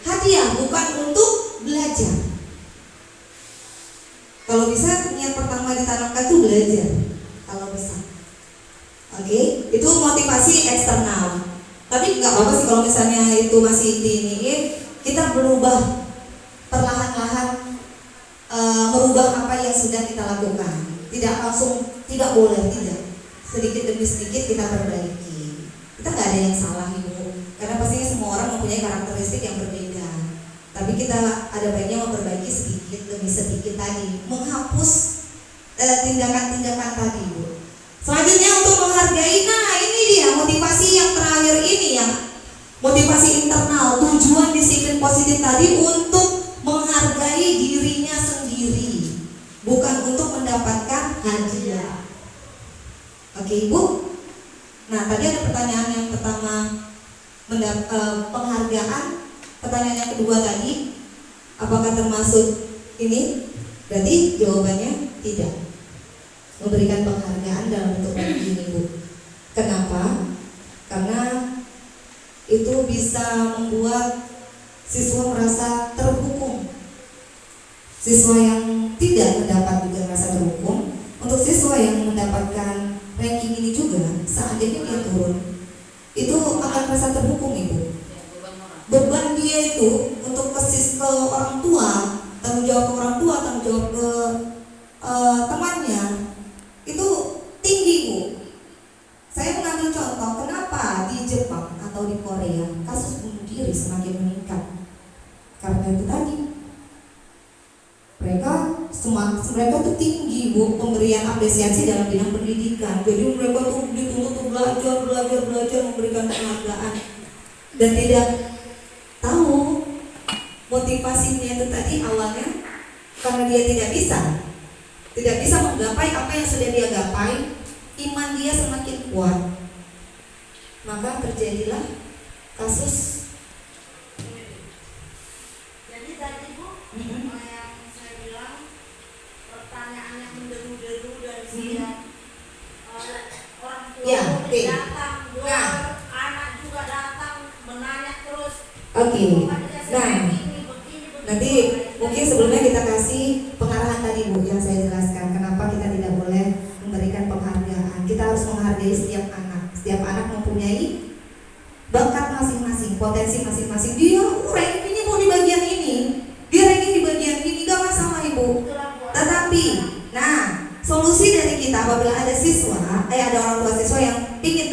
hadiah. hadiah, bukan untuk belajar. Kalau bisa niat pertama ditanamkan itu belajar. Kalau bisa, oke, itu motivasi eksternal. Tapi nggak apa-apa sih kalau misalnya itu masih diiniin, kita berubah perlahan-lahan, merubah apa yang sudah kita lakukan. Tidak langsung, tidak boleh, tidak. Sedikit demi sedikit kita perbaiki. Kita nggak ada yang salah ibu, karena pastinya semua orang mempunyai karakteristik yang berbeda. Tapi kita ada baiknya memperbaiki sedikit demi sedikit tadi, menghapus tindakan-tindakan tadi ibu. Selanjutnya untuk menghargai, nah ini dia motivasi yang terakhir ini ya, motivasi internal, tujuan disiplin positif tadi untuk menghargai dirinya sendiri, bukan untuk mendapatkan hadiah. Oke ibu. Nah tadi ada pertanyaan yang pertama, penghargaan. Pertanyaan yang kedua tadi, apakah termasuk ini? Berarti jawabannya tidak. Memberikan penghargaan dalam bentuk ini bu. Kenapa? Karena itu bisa membuat siswa merasa terhukum. Siswa yang tidak mendapat juga merasa terhukum. Untuk siswa yang mendapatkan ranking ini juga, seandainya dia turun, itu akan merasa terhukum ibu. Beban dia itu untuk ke orang tua, tanggung jawab ke orang tua, tanggung jawab ke temannya itu tinggi bu. Saya mengambil contoh kenapa di Jepang atau di Korea kasus bunuh diri semakin meningkat, karena itu tadi mereka tuh tinggi bu pemberian apresiasi dalam bidang pendidikan. Jadi mereka tuh dituntut belajar memberikan penghargaan dan tidak tahu motivasinya itu tadi awalnya karena dia tidak bisa menggapai apa yang sudah dia gapai, iman dia semakin kuat, maka terjadilah kasus. Jadi tadi bu, yang saya bilang pertanyaan yang menderu-deru dari sekian orang tua Ya, oke. datang, Nah. anak juga datang menanya terus. Oke. Nah, nanti mungkin sebelumnya kita kasih pengarahan tadi bu yang saya jelaskan kenapa kita tidak boleh memberikan penghargaan. Kita harus menghargai setiap anak. Setiap anak mempunyai bakat masing-masing, potensi masing-masing. Dia rankingnya mau di bagian ini, dia ranking di bagian ini, gak masalah ibu. Tetapi, nah solusi dari kita apabila ada siswa, ada orang tua siswa yang ingin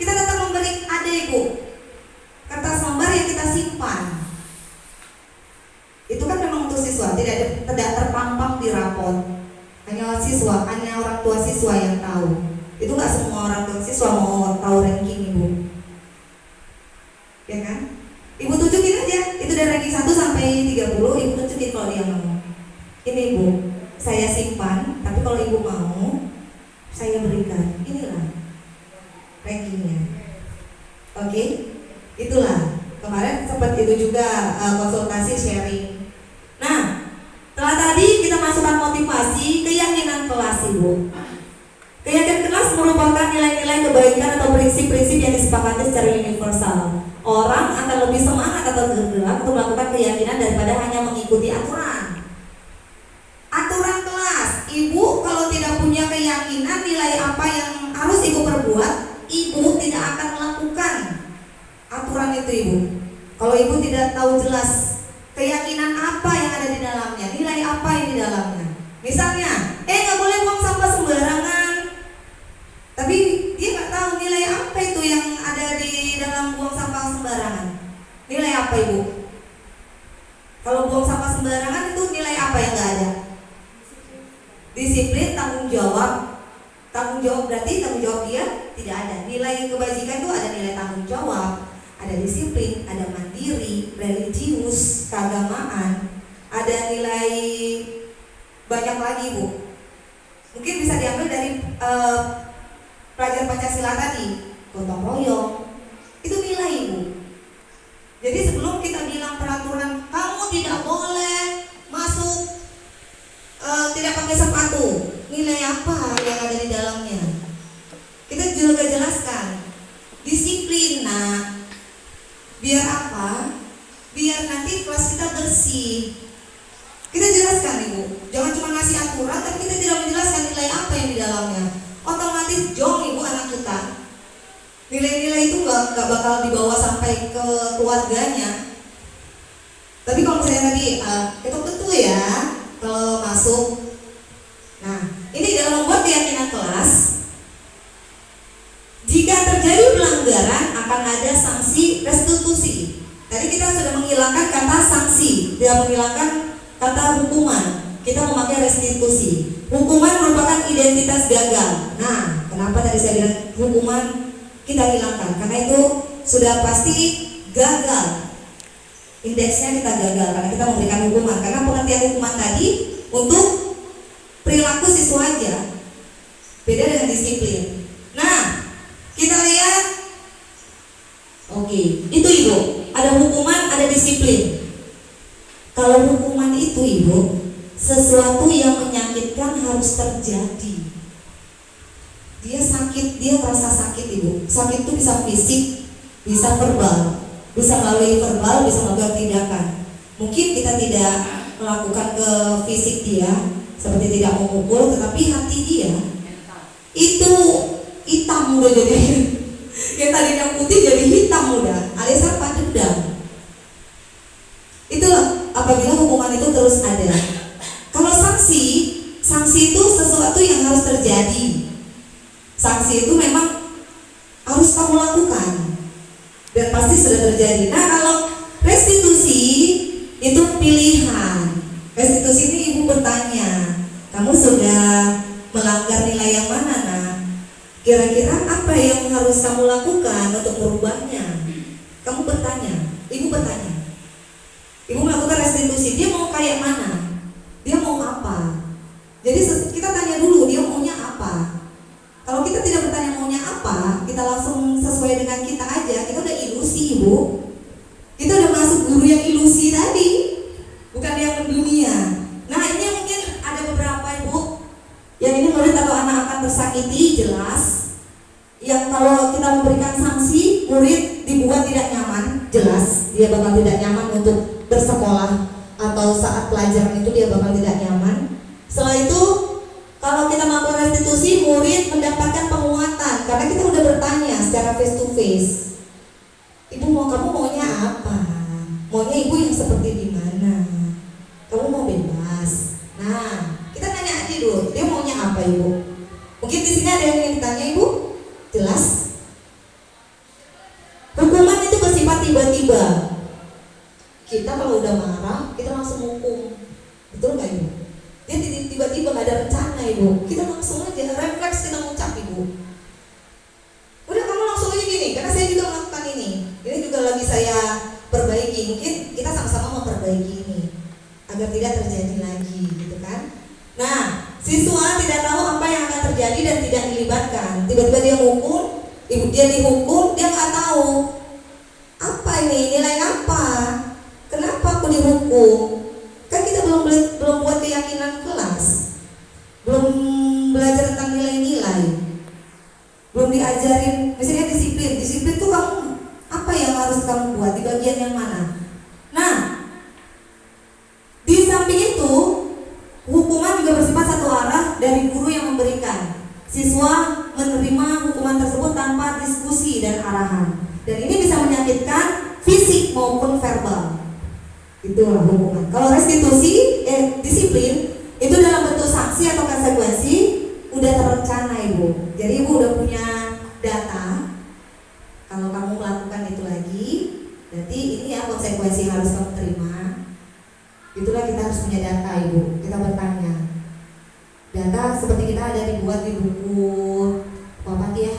kita tetap memberi ada ibu kertas lembar yang kita simpan. Itu kan memang untuk siswa, tidak terpampang di rapot. Hanya orang tua siswa yang tahu. Itu nggak semua orang tua siswa mau tahu ranking ibu, ya kan? Ibu tunjukin aja, itu dari ranking 1 sampai 30, ibu tunjukin kalau dia mau. Ini ibu, saya simpan, tapi kalau ibu mau, saya berikan. Inilah rankingnya. Oke? Itulah kemarin sempat itu juga konsultasi sharing. Nah, setelah tadi kita masukkan motivasi, keyakinan kelas ibu. Keyakinan kelas merupakan nilai-nilai kebaikan atau prinsip-prinsip yang disepakati secara universal. Orang akan lebih semangat atau tergerak untuk melakukan keyakinan daripada hanya mengikuti aturan. Aturan kelas, ibu kalau tidak punya keyakinan nilai apa yang harus ibu perbuat, ibu tidak akan melakukan aturan itu ibu. Kalau ibu tidak tahu jelas keyakinan apa yang ada di dalamnya, nilai apa yang di dalamnya. Misalnya, nggak boleh buang sampah sembarangan. Tapi dia nggak tahu nilai apa itu yang ada di dalam buang sampah sembarangan. Nilai apa ibu? Kalau buang sampah sembarangan itu nilai apa yang nggak ada? Disiplin, tanggung jawab. Tanggung jawab berarti tanggung jawab dia tidak ada. Nilai kebajikan itu ada nilai tanggung jawab, ada disiplin, ada mandiri, religius, keagamaan, ada nilai banyak lagi bu. Mungkin bisa diambil dari pelajaran Pancasila tadi, gotong royong, itu nilai bu. Jadi sebelum kita bilang peraturan kamu tidak boleh masuk, tidak pakai sepatu, nilai apa yang ada di dalamnya? Kita juga jelaskan disiplin. Nah, biar apa? Biar nanti nggak bakal dibawa sampai ke keluarganya. Tapi kalau misalnya tadi ketok tentu ya kalau masuk. Nah, ini dalam membuat keyakinan kelas, jika terjadi pelanggaran akan ada sanksi restitusi. Tadi kita sudah menghilangkan kata sanksi, tidak menghilangkan kata hukuman. Kita memakai restitusi. Hukuman merupakan identitas gagal. Nah, kenapa tadi saya bilang hukuman kita hilangkan? Karena itu sudah pasti gagal. Indeksnya kita gagal karena kita memberikan hukuman. Karena pengertian hukuman tadi untuk perilaku siswa aja, beda dengan disiplin. Nah, kita lihat, oke, itu Ibu, ada hukuman, ada disiplin. Kalau hukuman itu Ibu, sesuatu yang menyakitkan harus terjadi. Dia sakit, dia merasa sakit Ibu. Sakit itu bisa fisik, bisa verbal, bisa melalui verbal, bisa melalui tindakan. Mungkin kita tidak melakukan ke fisik dia, seperti tidak memukul, tetapi hati dia itu hitam udah jadi. Yang tadinya putih jadi hitam udah, alias apa? Dendam. Itulah apabila hukuman itu terus ada. Kalau sanksi itu sesuatu yang harus terjadi. Sanksi itu memang harus kamu lakukan dan pasti sudah terjadi. Nah, kalau restitusi itu pilihan. Restitusi ini Ibu bertanya, kamu sudah melanggar nilai yang mana, Nak? Kira-kira apa yang harus kamu lakukan untuk merubahnya? Kamu bertanya, Ibu bertanya. Ibu melakukan restitusi, dia mau kayak mana? Dia mau apa? Jadi kita tanya dulu, dia maunya apa? Kalau kita tidak bertanya maunya apa, kita langsung sesuai dengan kita aja, kita udah ilusi Ibu. Kita udah masuk guru yang ilusi tadi, bukan yang mendunia. Nah, ini mungkin ada beberapa Ibu yang ini murid atau anak akan tersakiti, jelas. Yang kalau kita memberikan sanksi, murid dibuat tidak nyaman, jelas dia bakal tidak nyaman untuk bersekolah atau saat pelajaran itu dia bakal tidak nyaman. Setelah itu kalau kita melakukan restitusi, murid mendapatkan penguatan karena kita udah bertanya secara face to face. Ibu kamu maunya apa? Maunya ibu yang seperti di mana? Kamu mau bebas. Nah, kita tanya aja dulu, dia maunya apa Ibu? Mungkin di sini ada yang ingin ditanya Ibu? Jelas? Hukuman itu bersifat tiba-tiba. Kita kalau udah marah, kita langsung hukum. Betul nggak Ibu? Dia tiba-tiba nggak ada rencana Ibu. Kita langsung aja refleks kita ngucap Ibu. Udah kamu langsung aja gini, karena saya juga melakukan ini. Ini juga lagi saya perbaiki. Mungkin kita sama-sama memperbaiki ini agar tidak terjadi lagi, gitu kan? Nah, siswa tidak tahu apa yang akan terjadi dan tidak dilibatkan. Tiba-tiba dia hukum, dia dihukum, dia nggak tahu apa ini, nilai apa, kenapa aku dihukum? Kan kita belum buat keyakinan kelas, belum belajar tentang nilai-nilai, belum diajarin, misalnya disiplin. Disiplin tuh kamu apa yang harus kamu buat di bagian yang mana? Nah, di samping itu hukuman juga bersifat satu arah dari guru yang memberikan. Siswa menerima hukuman tersebut tanpa diskusi dan arahan. Dan ini bisa menyakitkan fisik maupun verbal. Itulah hukuman. Kalau restitusi, disiplin itu dalam bentuk sanksi atau konsekuensi udah terencana Ibu. Jadi Ibu udah punya data. Kalau kamu melakukan itu lagi, berarti ini ya konsekuensi yang harus kamu terima. Itulah kita harus punya data Ibu. Kita bertanya. Data seperti kita ada dibuat di buku apa ya?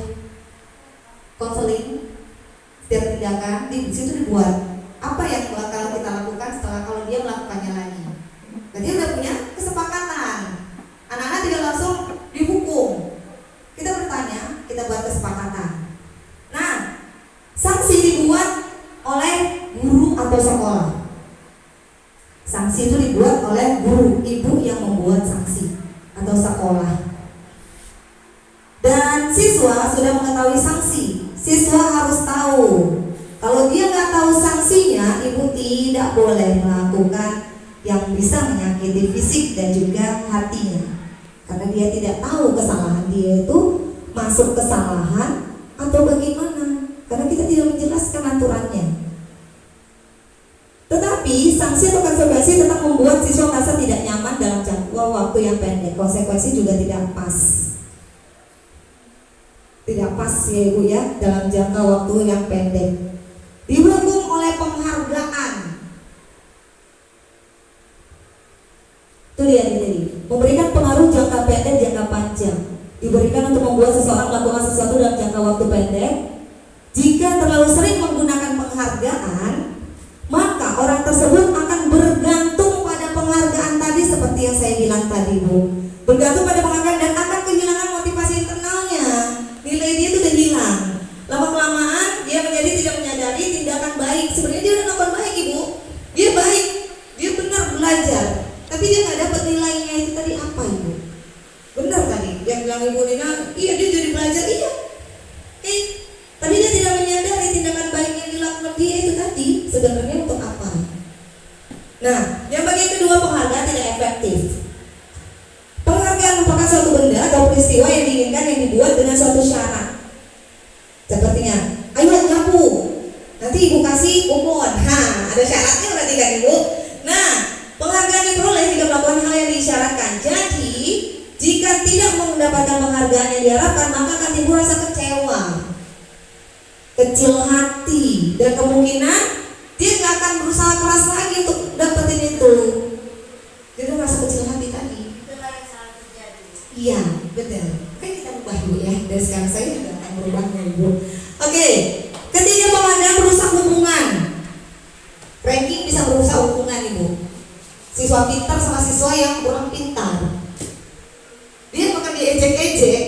Konseling. Setiap tindakan di situ dibuat apa yang bakal kita lakukan setelah kalau dia melakukannya lagi. Berarti udah punya kesepakatan. Anak-anak tidak langsung dihukum. Kita bertanya, kita buat kesepakatan. Nah, sanksi dibuat oleh guru atau sekolah. Sanksi itu dibuat oleh guru, ibu yang membuat sanksi atau sekolah. Dan siswa sudah mengetahui sanksi. Siswa harus tahu. Kalau dia nggak tahu sanksinya, ibu tidak boleh melakukan yang bisa menyakiti fisik dan juga hatinya. Karena dia tidak tahu kesalahan dia itu masuk kesalahan atau bagaimana. Karena kita tidak menjelaskan aturannya. Tetapi sanksi atau konsekuensi tetap membuat siswa merasa tidak nyaman dalam jangka waktu yang pendek. Konsekuensi juga tidak pas. Tidak pas ya Ibu ya, dalam jangka waktu yang pendek. Dihukum oleh penghargaan. Itu dia tadi. Memberikan pengaruh jangka pendek, jangka panjang. Diberikan untuk membuat seseorang melakukan sesuatu dalam jangka waktu pendek. Jika terlalu sering menggunakan penghargaan, maka orang tersebut akan bergantung pada penghargaan tadi seperti yang saya bilang tadi Bu. Bergantung pada penghargaan dan akan kehilangan motivasi internalnya. Nilai dia itu udah hilang. Lama-kelamaan dia menjadi tidak menyadari tindakan baik. Sebenarnya dia udah melakukan baik Ibu. Dia baik, dia benar belajar. Tapi dia nggak dapat nilainya itu tadi apa Ibu? Benar tadi yang bilang Ibu Nina, iya dia jadi belajar, iya. Tapi dia tidak menyadari tindakan baik yang dilakukan dia itu tadi sebenarnya untuk apa. Nah, yang bagian kedua, penghargaan tidak efektif. Penghargaan merupakan suatu benda atau peristiwa yang diinginkan yang dibuat dengan suatu syarat. Sepertinya, ayo nyapu, nanti Ibu kasih kupon. Ada syaratnya berarti kan Ibu. Nah, penghargaan diperoleh jika melakukan hal yang disyaratkan. Jadi, jika tidak mendapatkan penghargaan yang diharapkan, maka akan timbul rasa kecewa, kecil hati, dan kemungkinan dia nggak akan berusaha keras lagi untuk dapetin itu. Jadi rasa kecil hati tadi. Itulah yang selalu terjadi. Iya, betul. Kan kita ubah dulu ya. Dan sekarang saya juga akan berubahnya Ibu. Oke, ketiga, penghargaan merusak hubungan. Ranking bisa merusak hubungan Ibu. Siswa pintar sama siswa yang kurang pintar, dia makan diejek-ejek,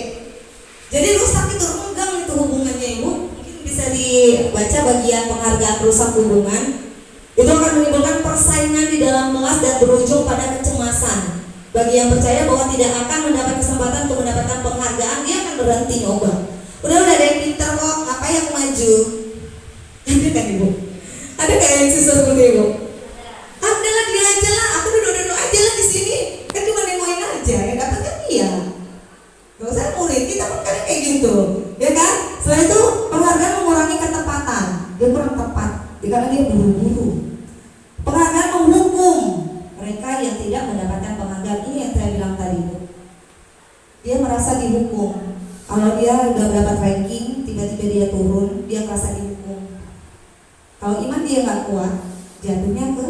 jadi rusak itu, renggang itu hubungannya Ibu. Bisa dibaca bagian penghargaan merusak hubungan. Itu akan menimbulkan persaingan di dalam kelas dan berujung pada kecemasan. Bagi yang percaya bahwa tidak akan mendapat kesempatan untuk mendapatkan penghargaan, dia akan berhenti nyoba. Udah ada yang pintar kok, ngapain yang maju? Ada kan Ibu? Ada gak yang siswa seperti Ibu? Ada lah, dia aja lah, aku duduk-duduk aja lah di sini. Kan cuma nemoin aja, yang dapat kan dia. Gak usah murid, kita pun kadang kayak gitu, ya kan? Setelah itu penghargaan mengurangi ketepatan. Dia kurang tepat, karena dia buru-buru. Penghargaan menghukum mereka yang tidak mendapatkan penghargaan. Ini yang saya bilang tadi Bu. Dia merasa dihukum. Kalau dia udah mendapat ranking, tiba-tiba dia turun, dia merasa dihukum. Kalau iman dia nggak kuat, jatuhnya ke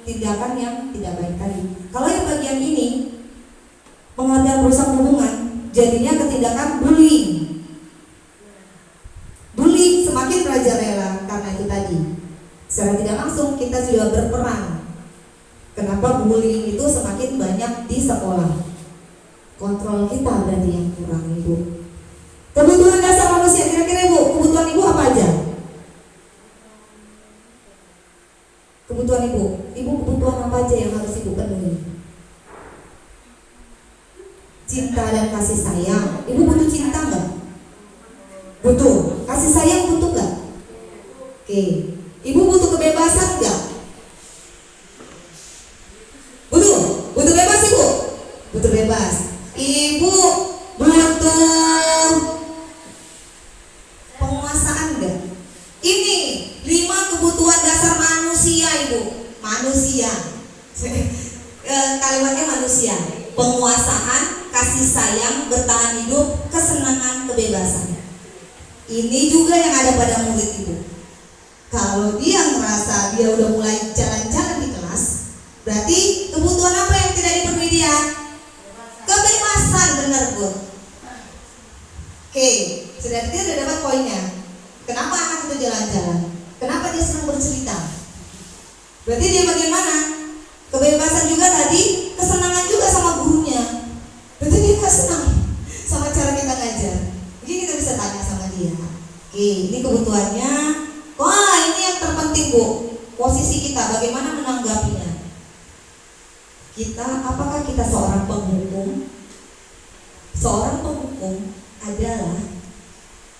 tindakan yang tidak baik tadi. Kalau yang bagian ini, penghargaan merusak hubungan, jadinya ke tindakan bullying. Bullying semakin merajalela karena itu tadi. Secara tidak langsung kita sudah berperan. Kenapa bullying itu semakin banyak di sekolah? Kontrol kita berarti yang kurang Ibu. Kebutuhan dasar manusia, kira-kira Ibu, kebutuhan Ibu apa aja? Kebutuhan Ibu kebutuhan apa aja yang harus Ibu penuhi? Cinta dan kasih sayang. Ibu butuh cinta nggak? Butuh. Kasih sayang butuh nggak? Oke. Ibu butuh kebebasan nggak? Butuh. Butuh bebas Ibu? Butuh bebas. Ibu butuh penguasaan nggak? Ini 5 kebutuhan dasar manusia Ibu. Manusia. Kalimatnya manusia. Penguasaan, kasih sayang, bertahan hidup, kesenangan, kebebasan. Ini juga yang ada pada murid Ibu. Kalau dia merasa dia udah mulai jalan-jalan di kelas, berarti kebutuhan apa yang tidak dipenuhi dia? Kebebasan, benar Bu. Oke, sudah kita udah dapat poinnya. Kenapa anak itu jalan-jalan? Kenapa dia senang bercerita? Berarti dia bagaimana? Kebebasan juga tadi, kesenangan juga sama gurunya. Berarti dia gak senang sama cara kita ngajar. Mungkin kita bisa tanya sama dia. Oke, ini kebutuhannya. Wah, ini yang terpenting Bu. Posisi kita, bagaimana menanggapinya? Apakah kita seorang penghukum? Seorang penghukum adalah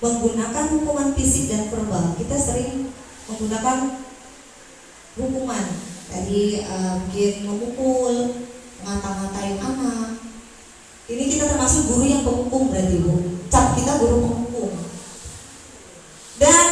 menggunakan hukuman fisik dan verbal. Kita sering menggunakan hukuman. Tadi mungkin memukul, ngata-ngatain anak. Ini kita termasuk guru yang penghukum berarti Bu. Cap kita guru penghukum. Dan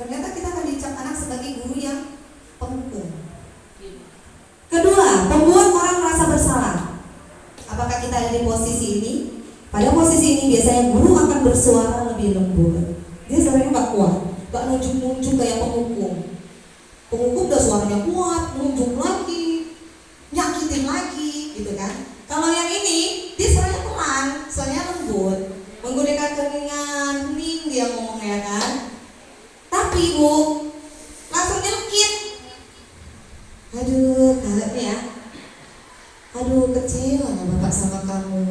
Ternyata kita akan dicap anak sebagai guru yang penghukum. Kedua, membuat orang merasa bersalah. Apakah kita ada di posisi ini? Pada posisi ini biasanya guru akan bersuara lebih lembut. Dia suaranya gak kuat, gak nunjuk-nunjuk kayak penghukum. Penghukum udah suaranya kuat, nunjuk lagi, nyakitin lagi, gitu kan. Kalau yang ini, dia suaranya pelan, suaranya lembut, menggunakan keningan, hening dia ngomongnya kan. Tapi Bu, langsung nyelkit. Aduh, kalem ya. Aduh, kecewa ya Bapak sama kamu.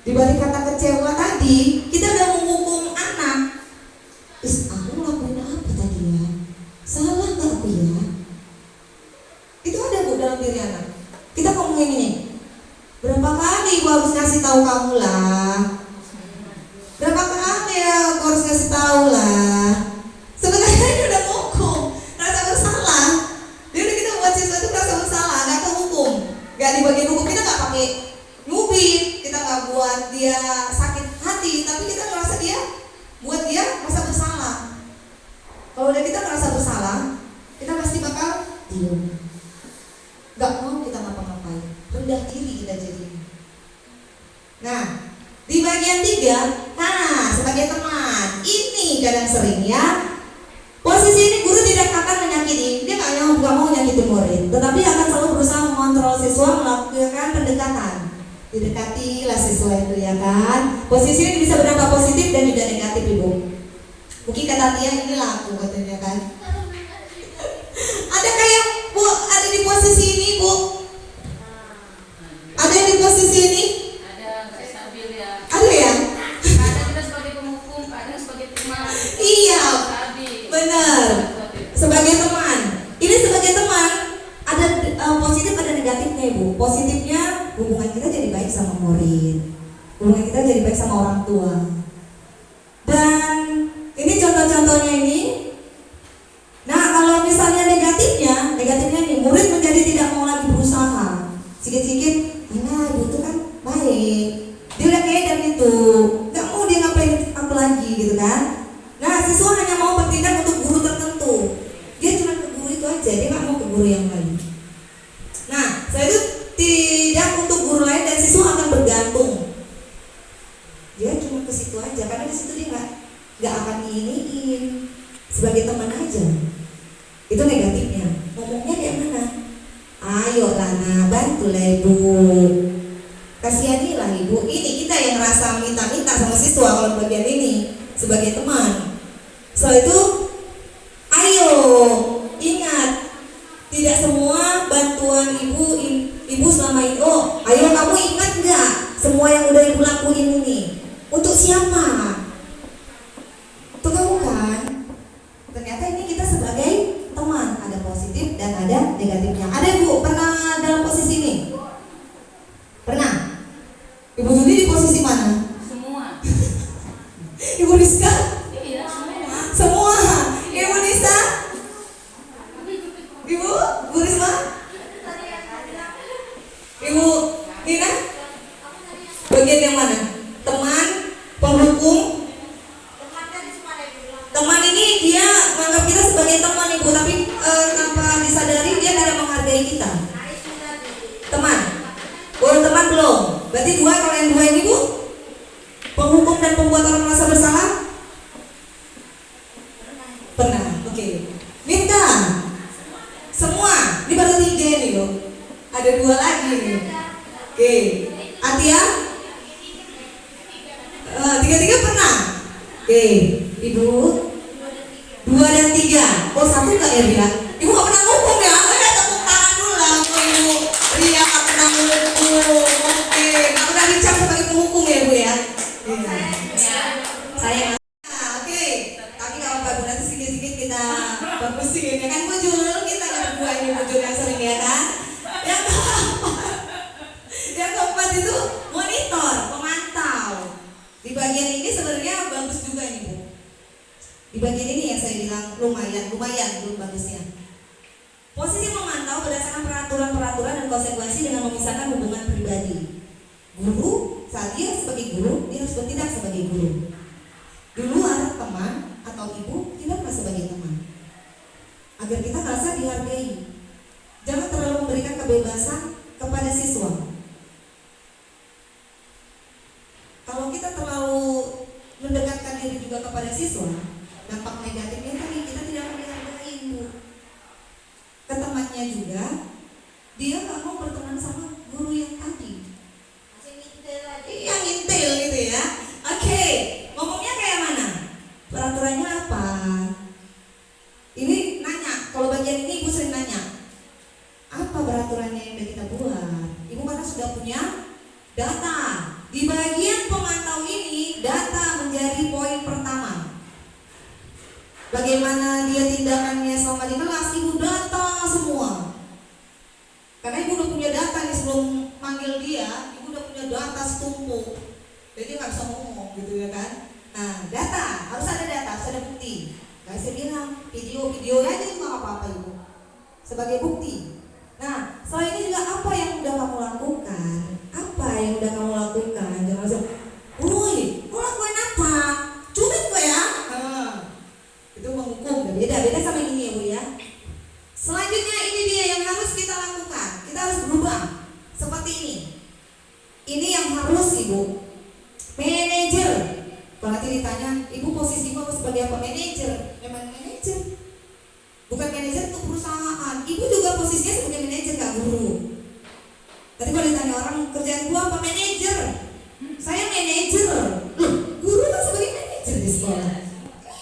Dibalik kata kecewa tadi, kita udah menghukum anak. Aku ngelakuin apa tadi ya? Salah gak aku ya? Itu ada Bu dalam diri anak. Kita ngomongin ini. Berapa kali Ibu harus ngasih tahu kamu lah? Berapa kali ya aku harus ngasih tahu lah? Sebenarnya dia udah menghukum, rasa bersalah. Dia udah kita buat sesuatu rasa bersalah, gak kehukum. Gak di bagian hukum kita gak pakai nyubit, kita gak buat dia sakit hati, tapi kita ngerasa dia buat dia merasa bersalah. Kalau udah kita merasa bersalah, kita pasti bakal diam. Gak mau kita ngapa-ngapain, rendah diri kita jadi. Nah, di bagian 3, sebagai teman, ini kadang sering ya. Posisi ini guru tidak akan menyakiti, dia gak mau nyakitin murid, tetapi akan selalu berusaha mengontrol siswa melakukan pendekatan. Didekatilah siswa itu ya kan. Posisi ini bisa berdampak positif dan juga negatif Ibu. Mungkin kata Tia ini laku katanya kan. Ada kayak Bu, ada di posisi ini Bu. Ada yang di posisi ini? Ada nggak stabil ya? Ada ya? Kadang kita sebagai penghukum, kadang sebagai teman. Iya, Stabil. benar. Sebagai teman. Ini sebagai teman ada positif ada negatifnya Ibu. Positifnya hubungan kita jadi baik sama murid, hubungan kita jadi baik sama orang tua. Dan ini contoh-contohnya ini. Nah kalau misalnya negatifnya nih murid menjadi tidak mau lagi berusaha. Sikit-sikit, nah Ibu itu kan baik, dia udah kayak dan itu, nggak mau dia ngapain aku lagi gitu kan. Nah siswa hanya mau bertindak untuk guru tertentu. Dia cuma ke guru itu aja, dia nggak mau ke guru yang lain. Nah saya itu tidak untuk guru lain dan siswa akan bergantung. Dia cuma ke situ aja karena di situ dia nggak akan diiniin, sebagai teman aja. Itu negatifnya. Ngomongnya kayak mana? Ayo Lana, bantulah Ibu. Kasihanilah Ibu. Ini kita yang ngerasa minta-minta sama siswa kalau bagian ini sebagai teman. Setelah itu, ayo ingat, tidak semua bantuan Ibu selama ini. Oh, ayo kamu ingat nggak semua yang udah Ibu lakuin ini untuk siapa? Untuk kamu kan? Ternyata ini kita sebagai teman, ada positif dan ada negatifnya. Ada Ibu pernah dalam posisi ini? Pernah? Ibu Judi di posisi mana? Semua. Ibu Rizka? Iya, semua. Semua. Ibu Nisa? Ibu Risma? Ibu Nina? Bagian yang mana? Teman, penghukum. Teman ini dia menganggap kita sebagai teman Ibu, tapi tanpa disadari dia tidak menghargai kita. Teman, teman belum. Berarti kalau yang 2 ini Bu, penghukum dan pembuat orang merasa bersalah. Pernah, oke. Minta semua, ini baru 3 nih loh. Ada 2 lagi nih. Oke, Atia? 3 pernah. Oke, Ibu 2 dan 3. Oh 1 enggak ya Ria? Ibu gak pernah nghukum ya? Tepuk tangan dulu lah untuk Ibu Ria gak pernah nghukum. Oke, gak pernah dicap sebagai penghukum ya Bu ya? Iya. Saya oke, tapi gak apa-apa Bu, nanti sedikit-sedikit kita bagusin ya kan Bu Jul? Kita gak berdua ini Bu Jul yang sering ya kan? Yang keempat itu monitor, pemantau. Di bagian ini sebenarnya bagus juga nih Bu. Di bagian ini yang saya bilang lumayan belum bagusnya. Posisi memantau berdasarkan peraturan-peraturan dan konsekuensi dengan memisahkan hubungan pribadi. Guru, saat dia sebagai guru, dia harus bertindak sebagai guru. Di luar teman atau ibu tidak sebagai teman, agar kita merasa dihargai. Jangan terlalu memberikan kebebasan kepada siswa. Kalau kita terlalu mendekatkan diri juga kepada siswa, dampak negatifnya tadi kita tidak akan dihargai, Bu. Ke temannya juga, dia nggak mau berteman sama guru yang tadi. Masih ngintil aja. Iya, ngintil gitu ya. Oke, ngomongnya kayak mana? Peraturannya apa? Ini nanya, kalau bagian ini Ibu sering nanya, apa peraturannya yang udah kita buat? Ibu karena sudah punya data. Di bagian pemantau ini, data menjadi poin pertama. Bagaimana dia tindakannya selama di kelas, Ibu data semua. Karena Ibu udah punya data nih, sebelum manggil dia, Ibu udah punya data setumpuk. Jadi nggak bisa ngomong gitu ya kan. Nah, data, harus ada data, harus ada bukti. Kayak saya bilang, video aja itu nggak apa-apa Ibu, sebagai bukti. Nah, selain ini juga apa yang udah kamu lakukan? Apa yang udah kamu lakukan? Jangan langsung, woi, kau lakuin apa? Cubit gue ya. Itu menghukum, beda sama ini ya Bu ya. Selanjutnya ini dia yang harus kita lakukan. Kita harus berubah seperti ini. Ini yang harus Ibu. Manajer. Kalau nanti ditanya, Ibu posisimu sebagai apa? Manajer. Memang manajer. Bukan manajer untuk perusahaan. Ibu juga posisinya sebagai manajer, gak guru. Tadi kalau ditanya orang, kerjaan gua apa? Manajer. Saya manajer. Loh, guru kan sebagai manajer di sekolah.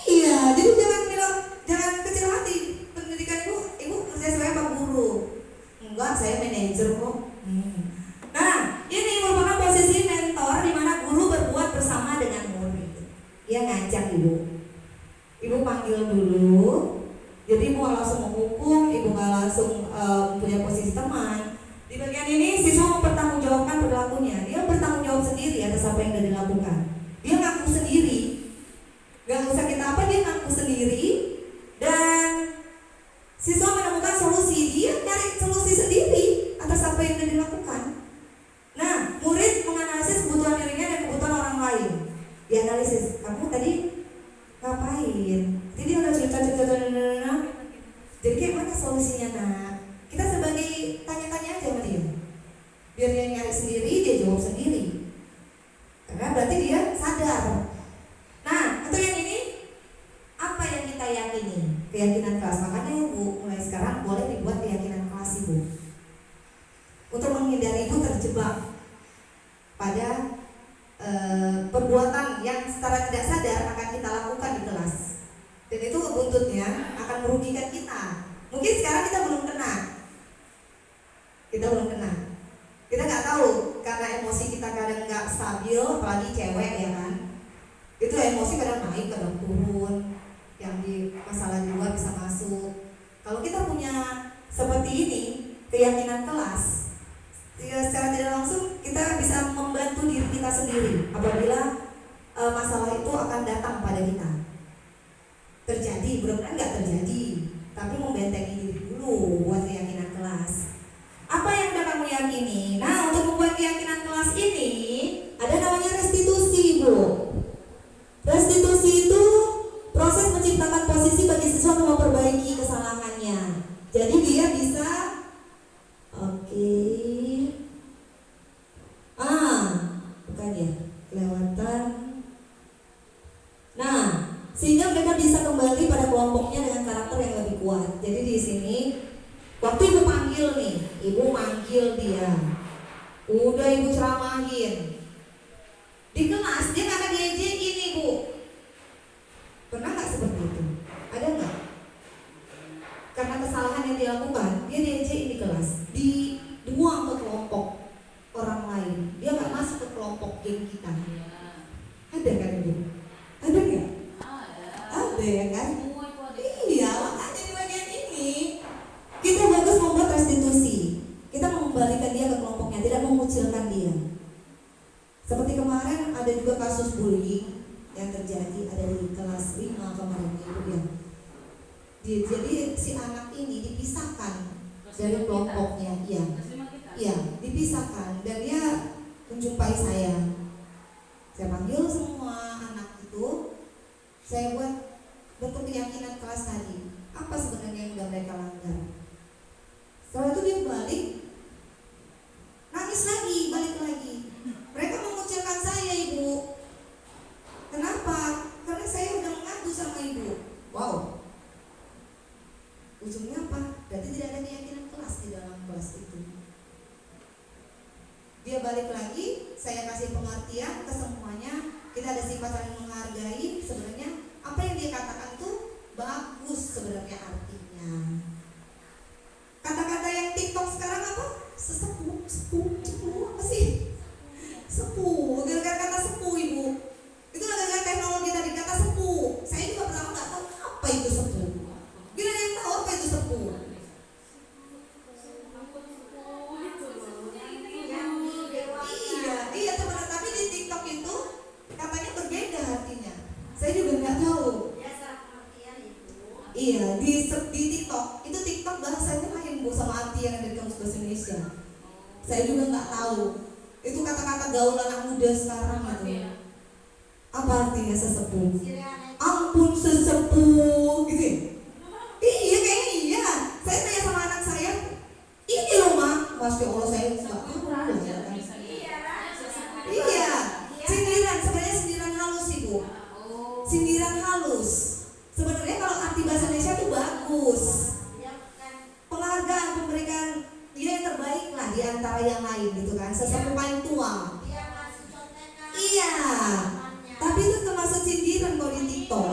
Iya, jadi jangan kecil hati. Pendidikan ibu kerja sebagai apa? Guru. Enggak, saya manajer kok. Nah, ini merupakan posisi mentor di mana guru berbuat bersama dengan murid. Dia ngajak Ibu. Ibu panggil dulu. Jadi Ibu nggak langsung menghukum, Ibu nggak langsung punya posisi teman. Di bagian ini siswa mempertanggungjawabkan perilakunya. Dia bertanggung jawab sendiri atas apa yang sudah dilakukan. Dia ngaku sendiri. Gak usah kita apa, dia ngaku sendiri. Dan siswa menemukan solusi. Dia nyari solusi sendiri atas apa yang sudah dilakukan. Nah, murid menganalisis kebutuhan dirinya dan kebutuhan orang lain. Dianalisis, kamu tadi ngapain? Jadi dia udah cerita. Jadi kayak mana solusinya nak? Kita sebagai tanya-tanya aja sama dia. Biar dia nyari sendiri, dia jawab sendiri. Karena berarti dia sadar. Nah, untuk yang ini, apa yang kita yakini? Keyakinan kelas. Makanya Bu, mulai sekarang boleh dibuat keyakinan kelas Ibu. Untuk menghindari Ibu terjebak pada perbuatan yang secara tidak sadar akan kita lakukan di kelas. Dan itu buntutnya akan merugikan kita. Mungkin sekarang kita belum kena. Kita nggak tahu karena emosi kita kadang nggak stabil, apalagi cewek ya kan. Itu emosi kadang naik, kadang turun. Yang di masalah di luar bisa masuk. Kalau kita punya seperti ini keyakinan kelas, secara tidak langsung kita bisa membantu diri kita sendiri apabila masalah itu akan datang pada kita. Terjadi, mudah-mudahan nggak terjadi, tapi membentengi diri dulu buat keyakinan kelas. Apa yang udah kamu yakini? Nah, untuk membuat keyakinan kelas ini ada namanya restitusi, Bu. Restitusi itu proses menciptakan posisi bagi siswa untuk memperbaiki kesalahannya. Jadi dia bisa, bukan ya, kelewatan. Nah, sehingga mereka bisa kembali pada kelompoknya dengan karakter yang lebih kuat. Jadi di sini waktu Ibu panggil nih, Ibu manggil dia, udah Ibu ceramahin di kelas, dia nggak akan diejekin nih Bu. Pernah nggak seperti itu? Ada nggak? Karena kesalahan yang dilakukan, dia diejekin di kelas, dibuang ke kelompok orang lain, dia nggak masuk ke kelompok geng kita. Ada kan Ibu? Ada nggak? Ada ya kan? Iya, makanya di bagian ini kita bagus membuat restitusi. Kita mengembalikan dia ke kelompoknya, tidak mengucilkan dia. Seperti kemarin ada juga kasus bullying yang terjadi, ada di kelas 5 kemarin Ibu ya. Jadi si anak ini dipisahkan dari kelompoknya, iya, dipisahkan dan dia menjumpai saya. Saya panggil semua anak itu, saya buat berkeyakinan keras tadi, apa sebenarnya yang udah mereka langgar? Setelah itu dia balik, nangis lagi, balik lagi. Mereka mengucilkan saya, Ibu. Kenapa? Karena saya udah mengadu sama Ibu. Wow. Ujungnya apa? Berarti tidak ada keyakinan kelas di dalam kelas itu. Dia balik lagi, saya kasih pengertian ke semuanya. Kita ada sifat saling menghargai. Sebenarnya apa yang dia katakan itu bagus sebenarnya artinya. Kata-kata yang TikTok sekarang apa? Sesepuh, sepuh, apa sih? Sepuh, gara-gara kata sepuh, Ibu. Itu gara-gara teknologi tadi kata sepuh. Saya juga pertama nggak tahu apa itu sepuh. Bila ada yang tahu apa itu sepuh? Iya sebenarnya, tapi di TikTok itu katanya berbeda artinya. Saya juga nggak tahu. Iya, di TikTok itu TikTok bahasanya lain Bu sama arti yang ada di Kamus Bahasa Indonesia. Saya juga nggak tahu. Itu kata-kata gaul anak muda sekarang itu. Apa artinya sesepuh? Ampun sesepuh, gitu. Iya kayaknya iya. Saya tanya sama anak saya, ini loh Ma, Masya Allah saya nggak tahu. Iya, sindiran sebenarnya sindiran halus Ibu. Sindiran halus. Sebenarnya kalau arti bahasa Indonesia itu bagus. Penghargaan, pemberikan dia yang terbaik lah di antara yang lain gitu kan. Sesepuh paling tua. Iya. Tapi itu termasuk sindiran kalau di TikTok.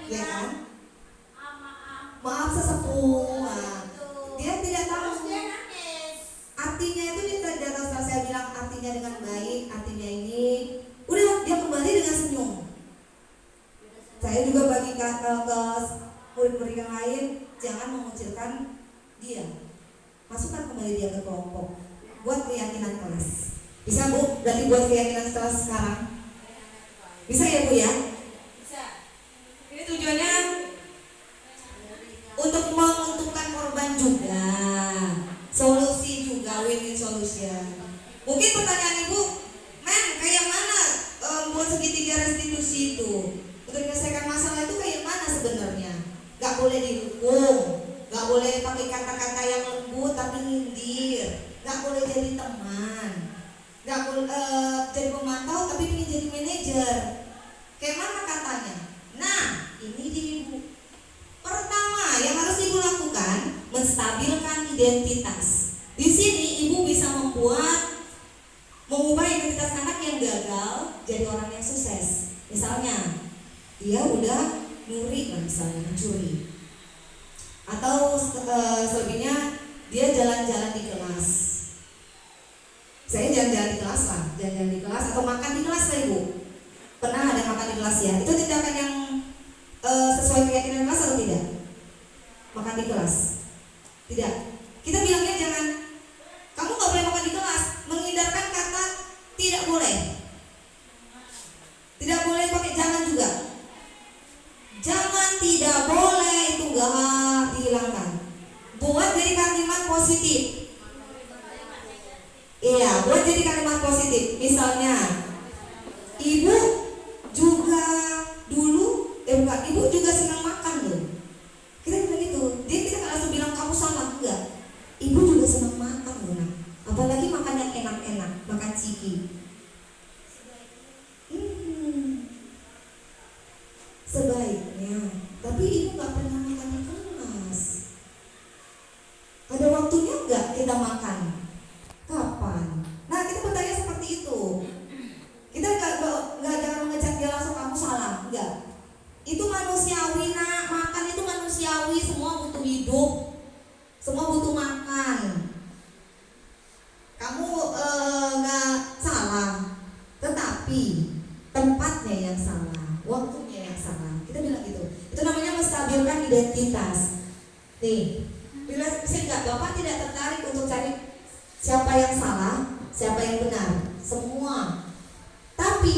Ya kan? Maaf sesepuh. Nah, dia tidak tahu. Artinya itu dia tidak tahu. Setelah saya bilang artinya dengan baik, artinya ini, udah dia kembali dengan senyum. Saya juga bagi ke murid-murid yang lain, jangan mengucilkan dia. Masukkan kembali dia ke kelompok. Buat keyakinan kelas. Bisa Bu? Berarti buat keyakinan kelas sekarang. Bisa ya Bu ya? Bisa. Ini tujuannya untuk menguntungkan korban juga, solusi juga, win-win solution. Mungkin pertanyaan Ibu, Men, kayak mana buat segitiga restitusi itu? Untuk menyelesaikan masalah itu kayak mana sebenarnya? Gak boleh dihukum, gak boleh pakai kata-kata yang lembut tapi nyindir, gak boleh jadi teman, gak boleh jadi pemantau tapi ingin jadi manajer. Kayak mana katanya? Nah, ini dia Ibu. Pertama yang harus Ibu lakukan, menstabilkan identitas. Di sini Ibu bisa mengubah identitas anak yang gagal jadi orang yang sukses. Misalnya, dia udah nyuri lah, misalnya mencuri, atau selebihnya dia jalan-jalan di kelas. Saya jalan-jalan di kelas lah, jalan-jalan di kelas atau makan di kelas lah Ibu. Pernah ada makan di kelas ya? Itu tindakan yang sesuai keyakinan kelas atau tidak? Makan di kelas? Tidak. Kita bilangnya jangan, kamu nggak boleh makan di kelas, menghindarkan kata tidak boleh. Tidak boleh pakai jangan juga. Jangan, tidak boleh, itu enggak dihilangkan. Buat jadi kalimat positif. Iya, buat jadi kalimat positif. Misalnya, Ibu juga dulu, Ibu juga senang makan loh. Kita bilang gitu. Dia kita nggak langsung bilang kamu salah, enggak. Ibu juga senang makan loh, nah. Apalagi makan yang enak-enak, makan ciki. Sebaiknya, tapi Ibu nggak pernah makan di kelas. Ada waktunya nggak kita makan? Kapan? Nah, kita bertanya seperti itu. Kita nggak jangan mengejak dia langsung kamu salah, enggak. Itu manusiawi nak, makan itu manusiawi, semua butuh hidup, semua butuh makan. Kamu nggak salah, tetapi tempatnya yang salah, waktunya yang salah. Kita bilang gitu. Itu namanya menstabilkan identitas. Nih, bila bisa nggak Bapak tidak tertarik untuk cari siapa yang salah, siapa yang benar, semua. Tapi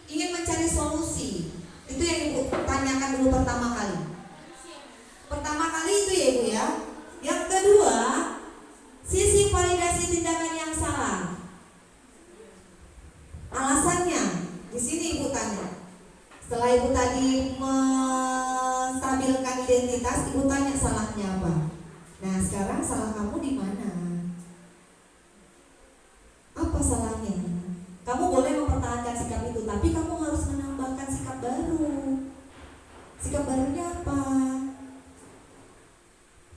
ingin mencari solusi. Itu yang Ibu tanyakan dulu pertama kali. Pertama kali itu ya Ibu ya. Yang kedua, sisi validasi tindakan yang salah. Alasannya, di sini Ibu tanya. Setelah Ibu tadi menyatakan identitas, ibu tanya salahnya apa. Nah sekarang salah kamu di mana? Apa salahnya? Kamu boleh mempertahankan sikap itu, tapi kamu harus menambahkan sikap baru. Sikap barunya apa?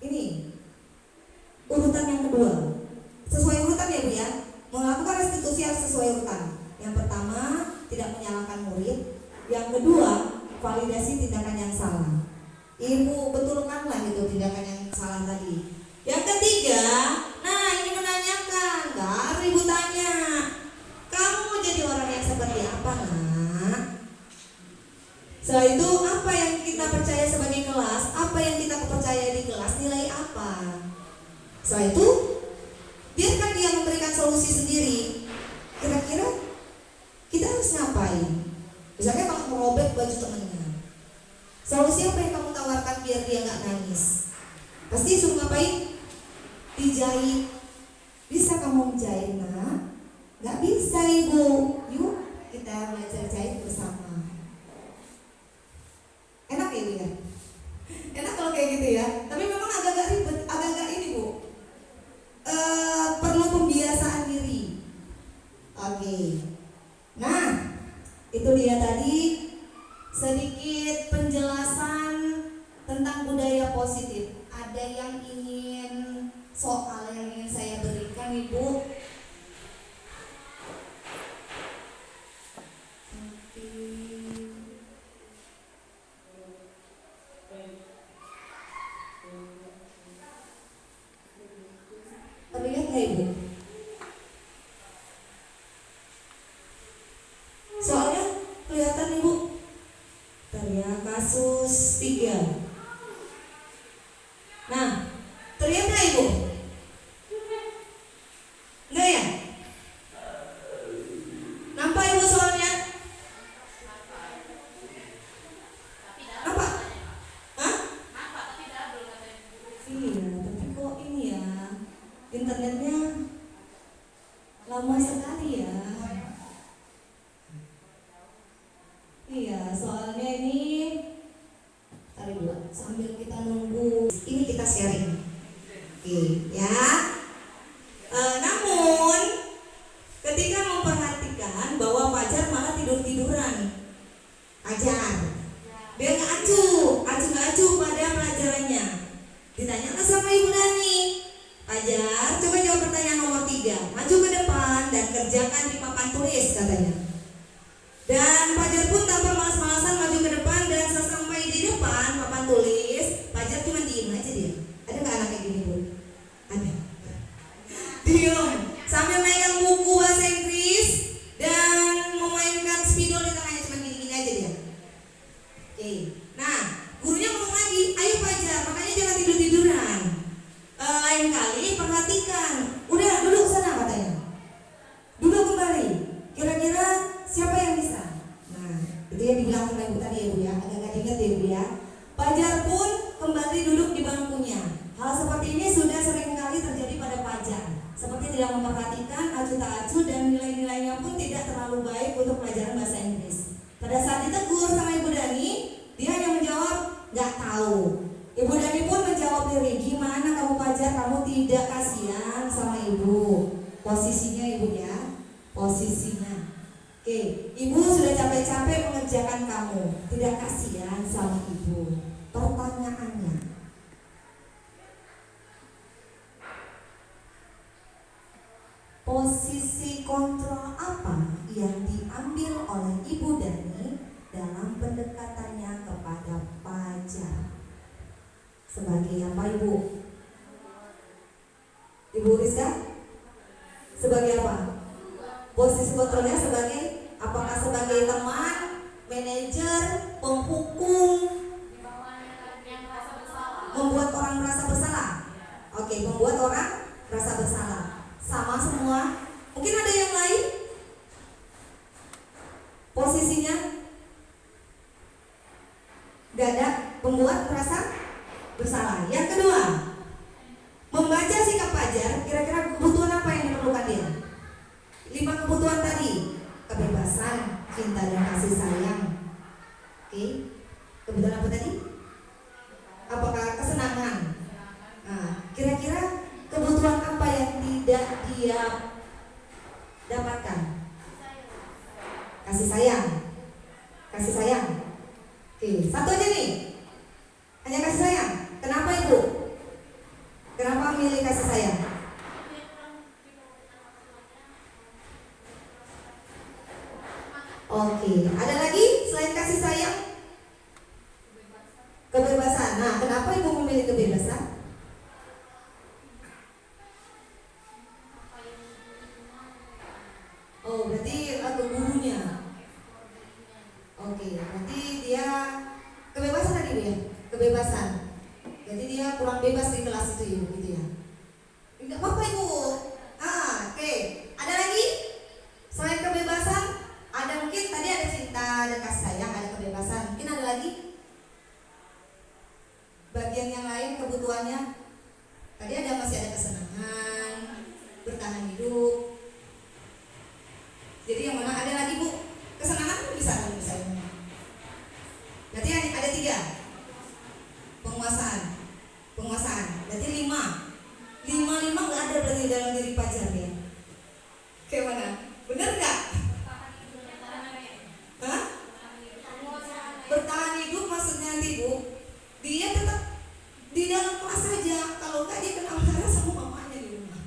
Ini urutan yang kedua. Sesuai urutan ya Bu ya. Melakukan restitusi harus sesuai urutan. Yang pertama, tidak menyalahkan murid. Yang kedua, validasi tindakan yang salah. Ibu betulkanlah itu tindakan yang salah tadi. Yang ketiga, nah ini menanyakan, baru ibu tanya, kamu mau jadi orang yang seperti apa nak? Setelah itu apa yang kita percaya sebagai kelas, apa yang kita percaya di kelas, nilai apa? Setelah itu biarkan dia memberikan solusi sendiri. Kira-kira kita harus ngapain? Misalnya kalau merobek baju temennya, solusi apa yang kamu tawarkan biar dia nggak nangis? Pasti suruh ngapain? Dijahit. Bisa kamu menjahit nak? Nggak bisa ibu. Yuk kita belajar jahit bersama. Enak ya Bu ya? Enak kalau kayak gitu ya. Tapi memang agak-agak ribet, agak-agak ini Bu. Perlu pembiasaan diri. Oke. Nah, itu dia tadi sedikit penjelasan tentang budaya positif. Ada yang ingin soal yang ingin saya berikan Ibu? Terlihat nggak Ibu? Soalnya kelihatan Ibu. Terlihat kasus 3. Nah, terlihat nggak Ibu? Enggak ya? Nampak Ibu soalnya? Nampak? Hah? Iya, tapi kok ini ya, internetnya lama sekali ya. Iya, soalnya ini tadi dulu sambil kita nunggu ini kita sharing. Oke, ya. Namun ketika memperhatikan bahwa Fajar malah tidur-tiduran. Fajar dia nggak acuh pada pelajarannya. Ditanyakan sama Ibu Dani, Fajar coba jawab pertanyaan nomor 3, maju ke depan dan kerjakan di papan tulis katanya. Dan Fajar pun tanpa malas-malasan maju ke depan dan sesampai di depan papan tulis, Fajar cuma diem aja dia. Ada nggak anak kayak gini Bu? Ada. Diem sambil megang buku bahasa Inggris dan memainkan spidol di tangannya, cuma gini-gini aja dia. Oke. Nah, gurunya ngomong lagi, ayo Fajar, makanya jangan tidur-tiduran. Lain kali perhatikan. Udah duduk sana katanya. Duduk kembali. Kira-kira siapa yang bisa? Nah, itu yang dibilang sama Ibu tadi ya Bu ya. Agak-agak ingat ya Bu ya. Fajar pun kembali duduk di bangkunya. Hal seperti ini sudah sering kali terjadi pada Fajar. Seperti tidak memperhatikan, acuh tak acuh, dan nilai-nilainya pun tidak terlalu baik untuk pelajaran bahasa Inggris. Pada saat ditegur sama Ibu Dani, dia hanya menjawab, nggak tahu. Ibu Dani pun menjawab diri, gimana kamu Fajar, kamu tidak kasihan sama Ibu. Posisinya Ibu ya, posisinya. Oke, Ibu sudah capek-capek mengerjakan kamu, tidak kasihan sama Ibu. Pertanyaannya, posisi kontrol apa yang diambil oleh Ibu Dani dalam pendekatannya kepada Fajar? Sebagai apa Ibu? Ibu Rizka? Sebagai apa? Posisi kontrolnya sebagai, apakah sebagai teman, manajer, penghukum, membuat orang merasa bersalah? Oke, membuat orang merasa bersalah. Sama semua. Mungkin ada yang lain? Posisinya gak ada, membuat merasa bersalah. Yang kedua, membaca sikap Fajar, kira-kira kebutuhan apa yang diperlukan dia? 5 kebutuhan tadi, kebebasan, cinta dan kasih sayang. Oke, kebutuhan apa tadi? Nah, kenapa ibu memilih kebebasan? Oh, berarti ke gurunya. Oke, berarti dia kebebasan tadi Bu ya? Kebebasan. Berarti dia kurang bebas di kelas itu ibu, gitu ya? Enggak apa-apa ibu. Oke. Ada lagi? Selain kebebasan, ada mungkin tadi ada cinta, ada kasih sayang, ada kebebasan. Mungkin ada lagi? Bagian yang lain kebutuhannya? Tadi masih ada kesenangan, bertahan hidup. Jadi yang mana ada lagi Bu? Kesenangan bisa. Berarti ada 3. Penguasaan. Berarti 5 nggak ada berarti dalam diri pacar ya. Kayak mana? Bener nggak? Hah? Bertahan hidup maksudnya nanti Bu, dia tetap di dalam kelas saja. Kalau nggak dia kena marah sama mamanya di rumah.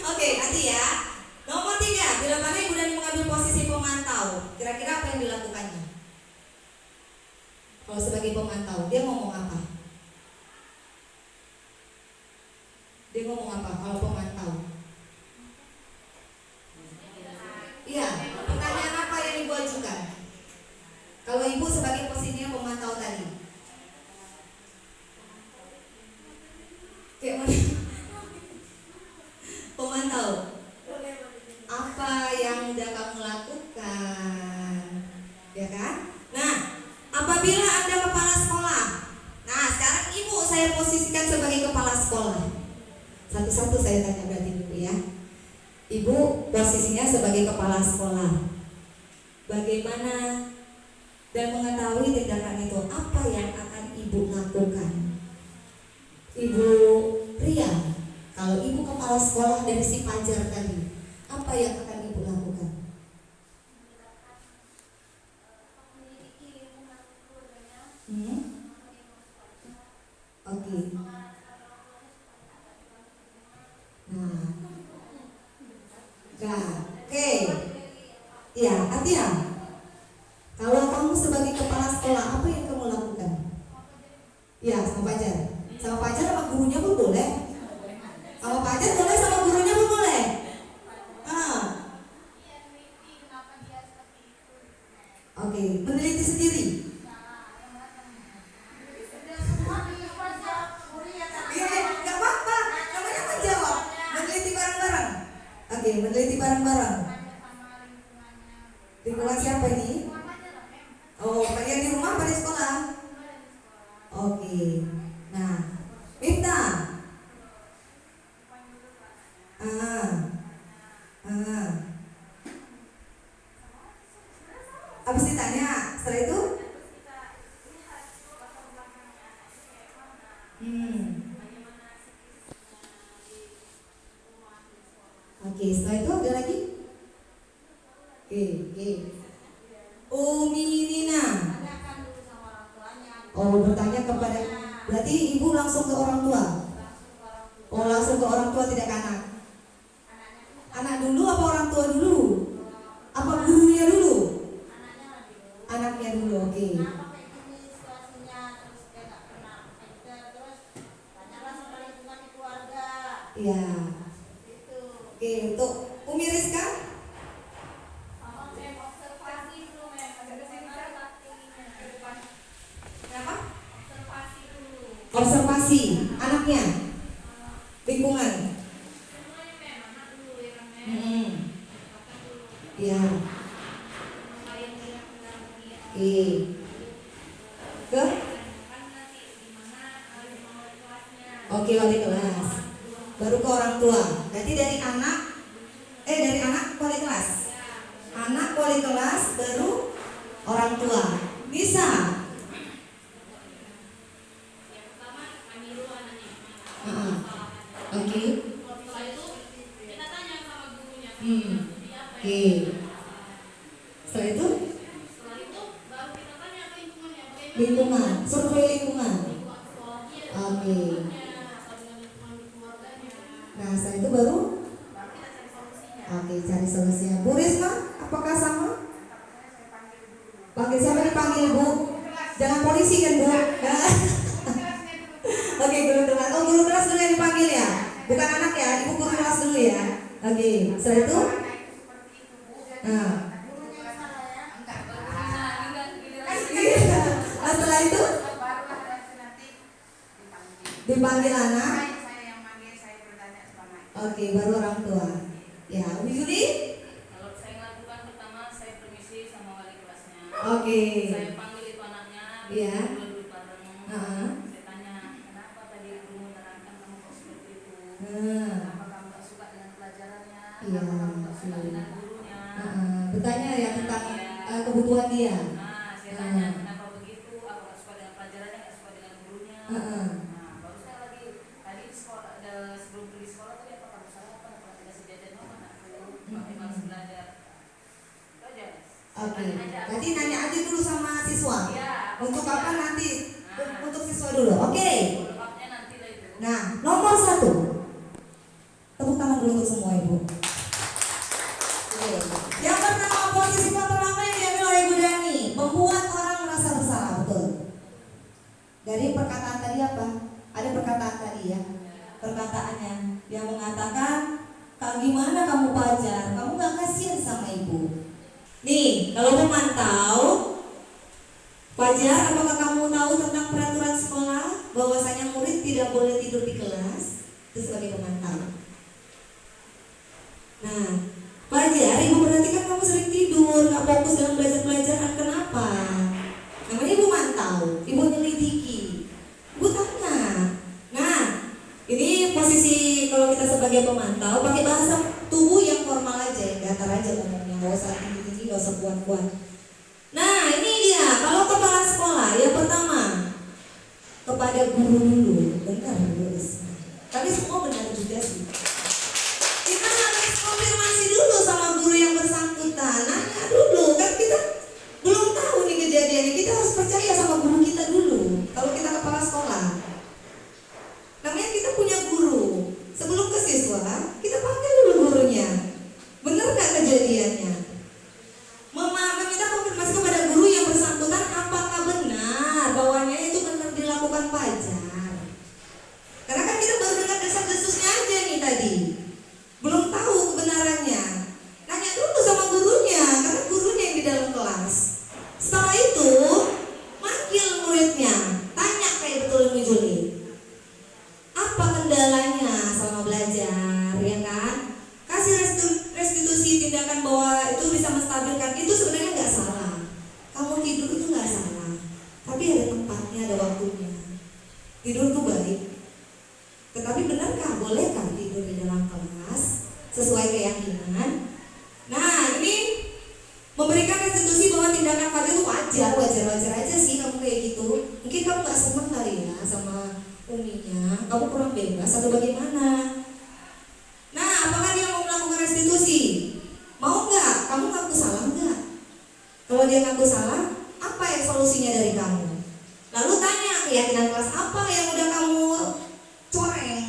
Oke, nanti ya. Nomor 3, bila mana ibu dan mengambil posisi pemantau, kira-kira apa yang dilakukannya? Kalau sebagai pemantau, dia ngomong apa? Kalau pemantau? Iya, pertanyaan apa yang ibu ajukan? Kalau ibu sebagai posisinya pemantau tadi, kayak mana? Pemantau. Apa yang udah kamu lakukan? Ya kan? Nah, apabila Anda kepala sekolah. Nah, sekarang ibu saya posisikan sebagai kepala sekolah. Satu-satu saya tanya berarti ibu ya. Ibu posisinya sebagai kepala sekolah. Bagaimana dan mengetahui tindakan itu, apa yang akan ibu lakukan? Ibu Ria, kalau ibu kepala sekolah dari si Fajar tadi, apa yang akan ibu lakukan? Oke. Oke. Ya, Atia. Kalau kamu sebagai kepala sekolah, apa yang kamu lakukan? Ya, sama Fajar. Sama Fajar sama gurunya pun boleh. Sama Fajar boleh, sama gurunya pun boleh. Oke, meneliti sendiri. Nggak apa-apa, namanya menjawab. Meneliti bareng-bareng. Oke, meneliti bareng-bareng. Lingkungan siapa ini? Oh, yang di rumah apa di sekolah? Oke. Nah, Miftah. Habis ditanya, setelah itu? Oke, setelah itu ada lagi? Oke. Umi Nina. Oh, bertanya kepada, berarti ibu langsung ke orang tua? Oh, langsung ke orang tua, tidak ke anak? Anak dulu apa orang tua dulu? Apa gurunya dulu? Anaknya dulu, oke. Iya. Oke, untuk Umi Rizka? Observasi anaknya, lingkungan. Ya. Oke, wali kelas. Baru ke orang tua. Berarti dari anak wali kelas. Anak wali kelas baru orang tua. Bisa. Oke. Oke. Setelah itu baru kita tanya ke lingkungan, survei lingkungan. Oke. Nah, setelah itu baru cari solusinya. Bu Risma, apakah sama? Panggil siapa dipanggil Bu? polisi kan Bu? Oke, guru kelas. Oh, guru kelas dulu yang dipanggil ya? Bukan anak ya, ibu guru kelas dulu ya. Oke, setelah itu? Nah, setelah itu dipanggil anak. Oke, baru orang tua. Ya, Bu Yudi? Kalau saya lakukan pertama saya permisi sama wali kelasnya. Oke. Saya panggil itu anaknya, Iya. duduk bareng. Heeh. Saya tanya, kenapa tadi guru menerangkan kamu kok seperti itu? Nah, Kenapa kamu tak suka dengan pelajarannya? Iya, Kenapa kamu tak suka iya. dengan gurunya? bertanya ya tentang Iya. kebutuhan dia. Nah, saya tanya kenapa begitu? Apa tak suka dengan pelajarannya? Nggak suka dengan gurunya? Heeh. Nah, baru saya lagi tadi di sekolah, sebelum pergi sekolah tadi apa kamu sarapan? Apa tidak sejajan mama anakku? Pakai malas belajar. Itu aja. Oke. Tanya aja. Jadi nanya aja dulu sama siswa. Iya. Untuk apa nanti? Nah. Untuk siswa dulu. Oke. Follow-up-nya nanti lah itu. Nah, nomor 1. Tepuk tangan dulu untuk semua ibu. Oke. Yang pertama, posisi foto lama yang diambil oleh Bu Dani, membuat orang merasa bersalah, betul. Dari perkataan tadi apa? Ada perkataan tadi ya. Perkataannya yang mengatakan, "Kak, gimana kamu pacar? Kamu gak kasihan sama ibu?" Nih, kalau memantau, Fajar, apakah kamu tahu tentang peraturan sekolah bahwasanya murid tidak boleh tidur di kelas? Itu sebagai pemantau. Nah, Fajar, ibu perhatikan kamu sering tidur, gak fokus dalam belajar-belajaran. Kenapa? Namanya ibu mantau, ibu nyelidiki, ibu tanya. Nah, ini posisi kalau kita sebagai pemantau pakai bahasa tubuh yang formal aja, ya, datar aja ngomongnya, gak usah tinggi-tinggi, gak usah kuat-kuat. Nah, ini dia. Kalau kepala sekolah, yang pertama kepada guru dulu. Benar, Bu Risma. Tapi semua benar juga sih. Kita harus konfirmasi dulu sama guru yang bersangkutan. Nanya dulu, kan kita belum tahu nih kejadiannya. Kita harus percaya sama guru kita dulu. Kalau kita kepala sekolah, namanya kita punya guru. Sebelum ke siswa, kita panggil dulu gurunya. Benar nggak kejadiannya? Meminta konfirmasi kepada guru yang bersangkutan apakah benar bahwanya itu benar dilakukan Fajar. Karena kan kita baru dengar desas-desusnya aja nih tadi, belum tahu kebenarannya. Nanya dulu sama gurunya, karena gurunya yang di dalam kelas. Setelah itu manggil muridnya, tanya kayak betul Ibu Juli, apa kendalanya selama belajar, ya kan? Kasih restitusi tindakan bahwa itu bisa menstabilkan, itu sebenarnya nggak salah. Kamu tidur itu nggak salah, tapi ada tempatnya, ada waktunya. Tidur itu baik, tetapi benarkah, bolehkah tidur di dalam kelas sesuai keyakinan? Nah, ini memberikan restitusi bahwa tindakan Fajar itu wajar aja sih kamu kayak gitu. Mungkin kamu nggak seneng kali ya sama uminya, kamu kurang bebas atau bagaimana? Nah, apakah dia mau melakukan restitusi? Mau nggak? Kamu ngaku salah nggak? Kalau dia ngaku salah, apa ya solusinya dari kamu? Lalu tanya keyakinan kelas apa yang udah kamu coreng.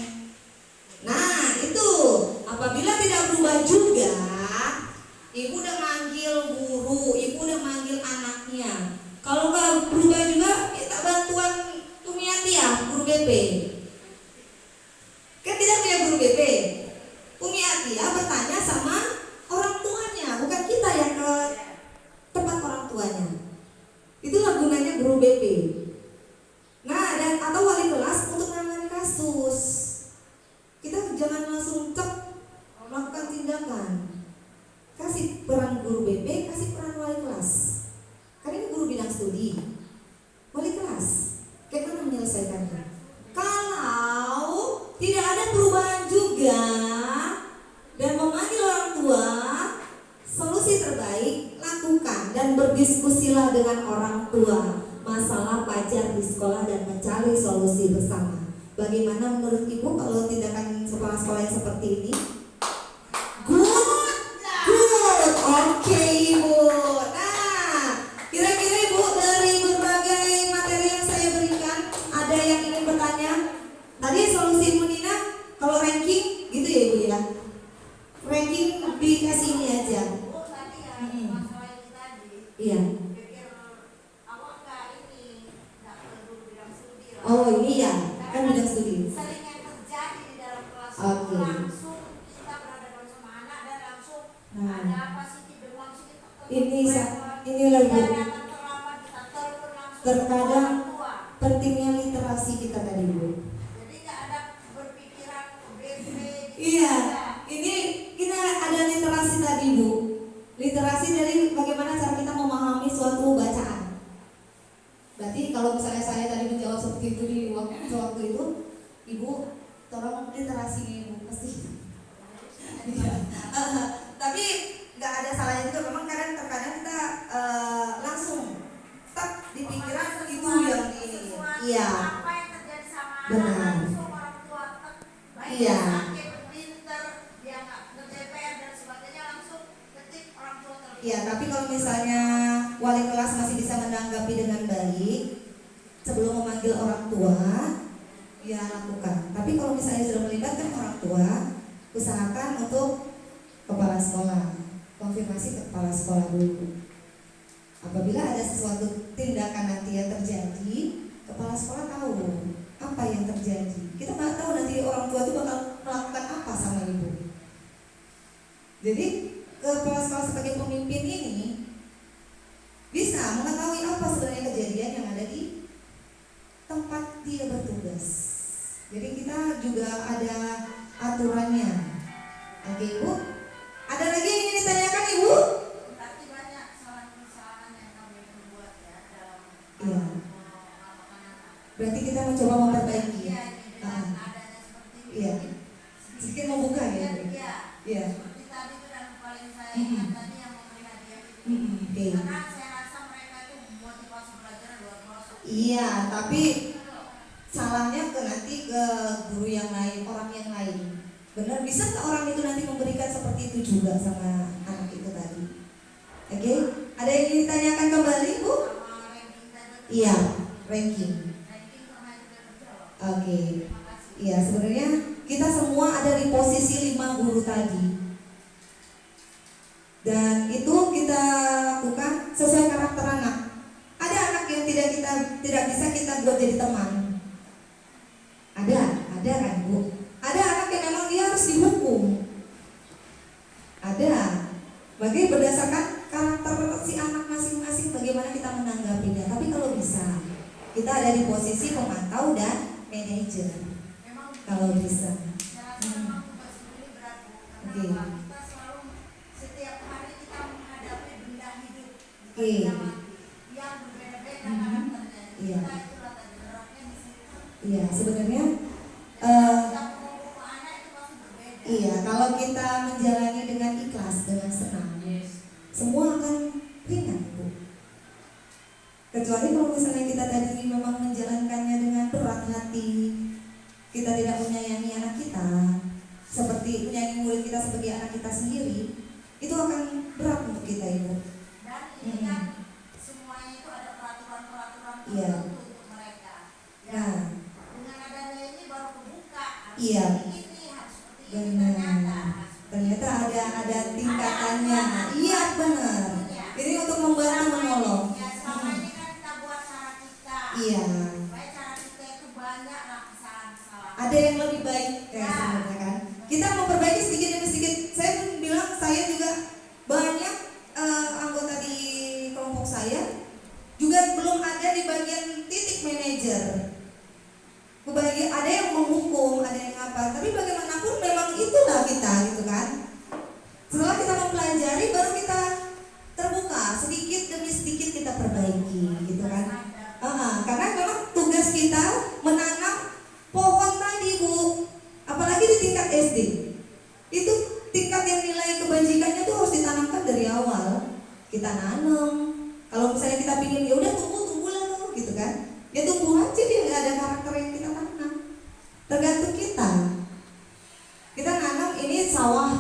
Nah, itu apabila tidak berubah juga, ibu udah manggil guru, ibu udah manggil anaknya. Kalau nggak berubah juga, minta bantuan Tumiati ya, guru BP. Kan tidak punya guru BP. Umi Atia bertanya sama orang tuanya, bukan kita yang ke tempat orang tuanya. Itulah gunanya guru BP. Nah, dan atau wali kelas untuk menangani kasus. Kita jangan langsung cek melakukan tindakan. Kasih peran guru BP, kasih peran wali kelas. Karena ini guru bidang studi. Wali kelas, kayak mana menyelesaikannya? Kalau tidak ada perubahan juga dan memanggil orang tua, solusi terbaik lakukan dan berdiskusilah dengan orang tua masalah Fajar di sekolah dan mencari solusi bersama. Bagaimana menurut ibu kalau tindakan kepala sekolah yang seperti ini? Good, oke ibu. Nah, kira-kira ibu dari berbagai materi yang saya berikan, ada yang ingin bertanya? Tadi solusi ibu Nina, kalau ranking gitu ya ibu ya? Ranking dikasih ini aja. Oh, tadi ya masalah itu tadi. Iya. Pikir awak nggak ini Oh ini ya, kan bidang studi. Sering yang terjadi di dalam kelas Oke. langsung kita berhadapan sama anak dan langsung Nah. ada apa sih tidak langsung kita Ini lagi tidak datang terlambat kita telepon langsung terkadang orang tua. pentingnya literasi kita tadi Bu. Jadi nggak ada berpikiran BP gitu. Iya, ini kita ada literasi tadi Bu. Literasi dari bagaimana cara kita memahami suatu bacaan. Berarti kalau misalnya saya tadi menjawab seperti itu di waktu itu, Ibu tolong literasi Ibu pasti. Iya. Tapi nggak ada salahnya juga. Memang terkadang kita langsung stuck di pikiran itu yang di. Iya. Apa yang terjadi sama Benar. anak langsung orang tua baik Iya. sakit pinter dia nggak ngerjain PR dan sebagainya langsung ketik orang tua terlibat. Iya, tapi kalau misalnya wali kelas masih bisa menanggapi dengan baik sebelum memanggil orang tua, ya lakukan. Tapi kalau misalnya sudah melibatkan orang tua, usahakan untuk kepala sekolah, konfirmasi ke kepala sekolah dulu. Apabila ada sesuatu tindakan nanti yang terjadi, kepala sekolah tahu apa yang terjadi. Kita nggak tahu nanti orang tua itu bakal melakukan apa sama ibu. Jadi kepala sekolah sebagai pemimpin ini bisa mengetahui apa sebenarnya kejadian yang ada di tempat dia bertugas. Jadi kita juga ada aturannya. Oke Ibu, ada lagi yang ingin ditanyakan Ibu? Berarti banyak kesalahan-kesalahan yang kami perbuat ya dalam Iya. melakukan anak. Berarti kita mencoba memperbaiki. Iya, ini dengan adanya seperti ini. Iya. Sedikit membuka ya. Iya, Bu? iya. Iya. Seperti tadi itu dan paling saya ingat tadi yang memberi hadiah itu. Oke. Karena saya rasa mereka itu motivasi belajar luar biasa. Iya, tapi salahnya nanti ke guru yang lain, orang yang lain. Benar, bisa nggak orang itu nanti memberikan seperti itu juga sama anak itu tadi? Oke, ada yang ingin ditanyakan kembali Bu? Sama ranking tadi. Iya, ranking. Ranking pernah juga terjawab. Oke, Terima kasih. iya sebenarnya kita semua ada di posisi 5 guru tadi. Dan itu kita lakukan sesuai karakter anak. Ada anak yang tidak bisa kita buat jadi teman. Ada kan Bu? Ada anak yang memang dia harus dihukum. Ada. Bagi berdasarkan karakter si anak masing-masing bagaimana kita menanggapinya. Tapi kalau bisa, kita ada di posisi pemantau dan manajer. Memang Kalau bisa. saya rasa memang tugas ini berat Bu. Oke. Karena apa? Kita selalu setiap hari kita menghadapi benda hidup Oke. yang berbeda-beda karakternya. Iya. Kita itulah tadi beratnya di situ. Iya, sebenarnya Kita mengukur anak itu pasti berbeda. iya, kalau kita menjalani dengan ikhlas, dengan senang, semua akan ringan Bu. Kecuali kalau misalnya kita tadi memang menjalankannya dengan berat hati, kita tidak menyayangi anak kita, seperti menyayangi murid kita sebagai anak kita sendiri, itu akan berat untuk kita Ibu. Dan ini kan semuanya itu ada peraturan-peraturan Iya. tertentu untuk mereka. Nah, Dengan adanya ini baru kebuka. Harus Iya. seperti ini, harus seperti ini benar. Ternyata ada tingkatannya. Iya benar. Ini untuk membantu menolong. Ya, selama ini kan kita buat cara kita. Iya. Supaya cara kita itu banyak lah kesalahan-kesalahan. Ada yang lebih baik kayak sebenarnya kan. Kita memperbaiki sedikit demi sedikit. Saya bilang saya juga banyak anggota di kelompok saya juga belum ada di bagian titik manajer. Ada yang menghukum, ada yang apa. Tapi bagaimanapun memang itulah kita gitu kan. Setelah kita mempelajari baru kita terbuka sedikit demi sedikit kita perbaiki gitu kan. Karena memang tugas kita menanam pohon tadi Bu. Apalagi di tingkat SD. Itu tingkat yang nilai kebajikannya tuh harus ditanamkan dari awal. Kita nanam. Kalau misalnya kita pingin ya udah tunggu lah tuh gitu kan. Ya tunggu aja dia nggak ada karakter yang kita tanam. Tergantung kita. Kita nanam ini sawah.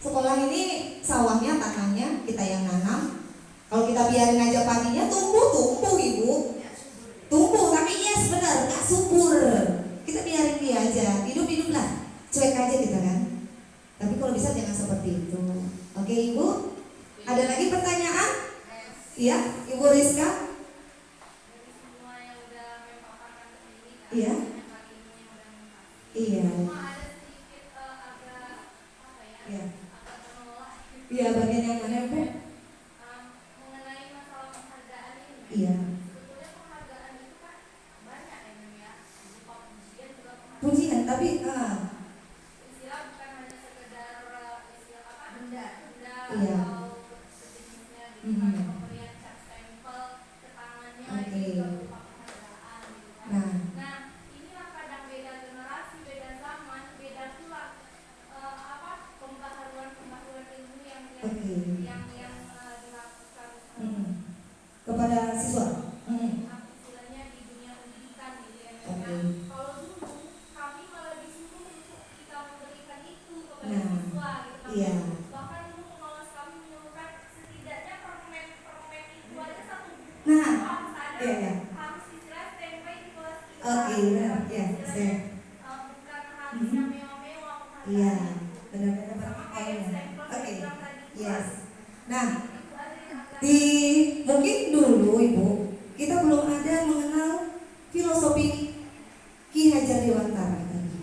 Sekolah ini sawahnya tanahnya kita yang nanam. Kalau kita biarin aja padinya tumbuh Ibu. Tumbuh tapi yes benar nggak subur. Kita biarin dia aja hidup lah. Cuek aja kita kan. Tapi kalau bisa jangan seperti itu. Oke Ibu. Ada lagi pertanyaan? Iya Ibu Rizka. Dari semua yang udah memaparkan Iya. Iya. Cuma ada sedikit agak apa ya? Iya. Agak menolak Iya, bagian yang mana, Bu? mengenai masalah penghargaan ini. Iya. Sebetulnya penghargaan itu kan banyak ya, berupa pujian juga penghargaan. Pujian, tapi Istilah bukan hanya sekedar istilah apa benda Iya. atau sejenisnya gitu kan, Mhm. pemberian cap stempel ke tangannya Oke. itu juga berupa penghargaan gitu kan. Nah. Nah, inilah kadang beda generasi, beda zaman, beda pula apa pembaharuan ilmu yang Oke. dilakukan Kepada siswa. istilahnya di dunia pendidikan gitu ya. Oke. Nah, kalau dulu kami malah disuruh untuk kita memberikan itu kepada Nah, siswa gitu kan. iya. Bahkan dulu pengawas kami menyuruhkan setidaknya permen itu aja satu buku Nah, harus ada, iya. harus istilah standby di kelas kita. Oke, benar. Ya, Istilahnya, saya. bukan harus yang mewah-mewah penghargaan. Iya, benar-benar Sama kayak poinnya. stempel saya Oke. bilang tadi. Yes. Nah, Itu ada yang agak mungkin dulu Ibu kita belum ada mengenal filosofi Ki Hajar Dewantara tadi.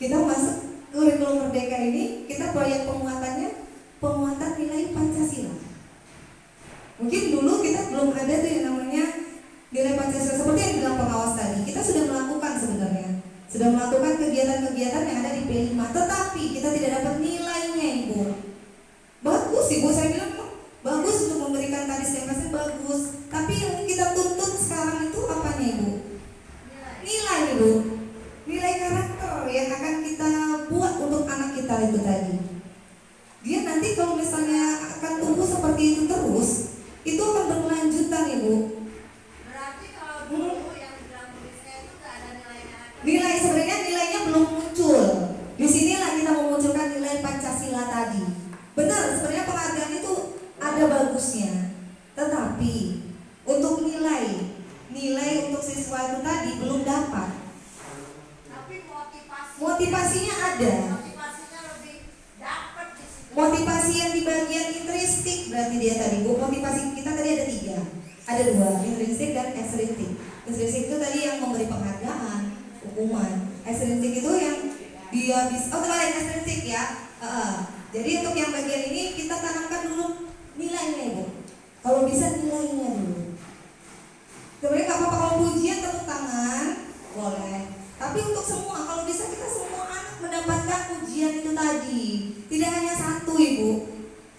Kita masuk kurikulum Merdeka ini, kita proyek penguatan nilai Pancasila. Mungkin dulu kita belum ada tuh yang namanya nilai Pancasila seperti yang bilang pengawas tadi. Kita sudah melakukan sebenarnya, sudah melakukan kegiatan-kegiatan yang ada di P5, tetapi kita tidak dapat nilainya, Ibu. Bagus Ibu, saya bilang kok bagus untuk memberikan tadi stempel bagus. Tapi yang kita tuntut sekarang itu apanya, Ibu? Nilai, Ibu. Nilai karakter yang akan kita buat untuk anak kita itu tadi. Dia nanti kalau misalnya akan tumbuh seperti itu terus, itu akan berkelanjutan, Ibu. Berarti kalau dulu yang bilang tulisnya itu nggak ada nilai karakter. Nilai sebenarnya nilainya belum muncul. Disinilah kita memunculkan nilai Pancasila tadi. Benar, sebenarnya penghargaan itu ada bagusnya. Tetapi untuk nilai untuk siswa itu tadi belum dapat. Tapi Motivasinya ada. motivasinya lebih dapat di situ. Motivasi yang di bagian intrinsik berarti dia tadi. Bu, motivasi kita tadi ada 3. Ada 2, intrinsik dan ekstrinsik. Intrinsik itu tadi yang memberi penghargaan, hukuman. Ekstrinsik itu yang dia bisa terbalik ekstrinsik ya. Jadi untuk yang bagian ini kita tanamkan dulu nilainya, Ibu. Kalau bisa nilainya dulu. Sebenarnya nggak apa-apa kalau pujian tepuk tangan, boleh. Tapi untuk semua, kalau bisa kita semua anak mendapatkan pujian itu tadi. Tidak hanya satu, Ibu.